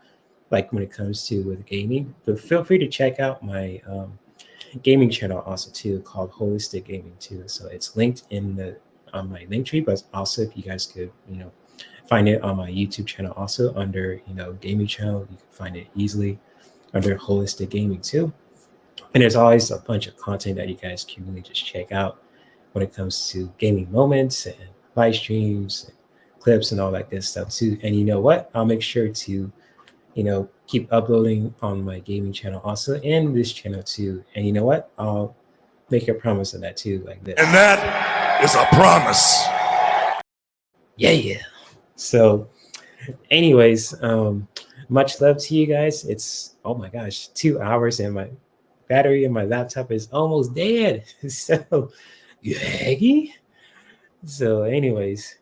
like when it comes to with gaming. But feel free to check out my gaming channel also too, called Holistic Gaming too. So it's linked on my Linktree, but also if you guys could, find it on my YouTube channel also under, gaming channel, you can find it easily under Holistic Gaming too. And there's always a bunch of content that you guys can really just check out when it comes to gaming moments and live streams, and clips, and all that good stuff too. And you know what? I'll make sure to, keep uploading on my gaming channel also, and this channel too. And you know what? I'll make a promise of that too, like this. and that is a promise. Yeah. So, anyways, much love to you guys. It's, oh my gosh, 2 hours and my battery in my laptop is almost dead. So, yeah. So, anyways,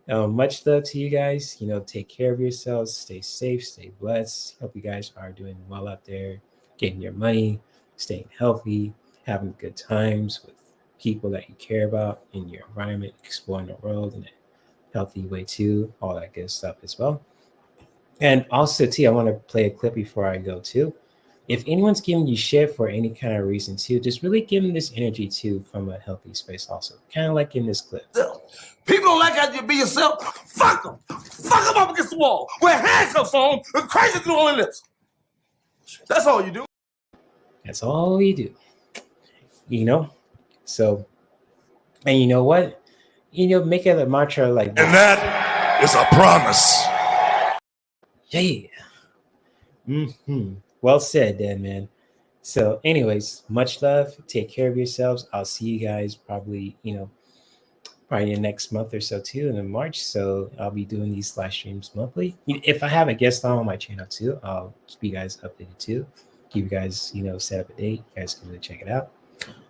much love to you guys. Take care of yourselves. Stay safe. Stay blessed. Hope you guys are doing well out there, getting your money, staying healthy, having good times with people that you care about in your environment, exploring the world in a healthy way too. All that good stuff as well. And also too, I want to play a clip before I go too. If anyone's giving you shit for any kind of reason too, just really give them this energy too from a healthy space also. Kind of like in this clip. People don't like how you be yourself. Fuck them. Fuck them up against the wall. Wear handcuffs on and crazy through all their lips. That's all you do. That's all you do. So, and you know what? Make it a mantra like this. And that is a promise. Yeah. Well said, then, man. So, anyways, much love. Take care of yourselves. I'll see you guys probably, probably in next month or so too, in March. So I'll be doing these live streams monthly. If I have a guest on my channel too, I'll keep you guys updated too. Keep you guys, set up a date. You guys can really check it out.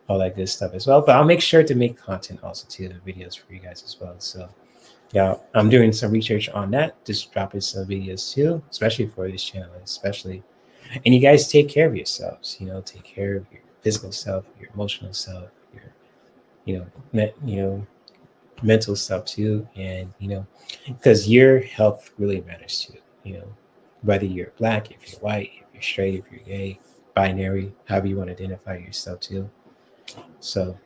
All that good stuff as well. But I'll make sure to make content also too, the videos for you guys as well. So yeah, I'm doing some research on that. Just dropping some videos too, especially for this channel, especially. And you guys take care of yourselves. Take care of your physical self, your emotional self, your, mental stuff too. And because your health really matters too. Whether you're black, if you're white, if you're straight, if you're gay, binary, however you want to identify yourself too. So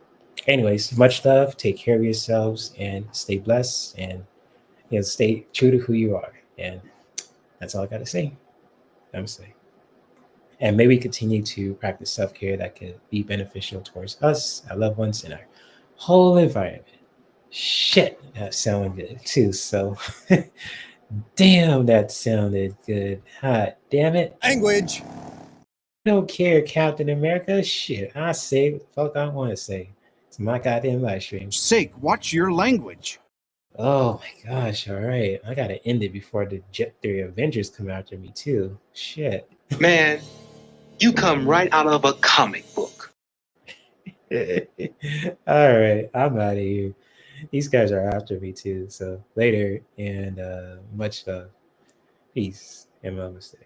anyways, much love. Take care of yourselves and stay blessed, and stay true to who you are. And that's all I gotta say. Namaste. And may we continue to practice self-care that could be beneficial towards us, our loved ones, and our whole environment. Shit, that sounded good too. So damn, that sounded good. Hot damn it. Language. Don't care, Captain America. Shit, I say what the fuck I want to say. It's my goddamn live stream. Sake, watch your language. Oh my gosh, all right. I gotta end it before the Avengers come after me too. Shit. Man, you come right out of a comic book. All right, I'm out of here. These guys are after me too. So later, and much love. Peace and namaste.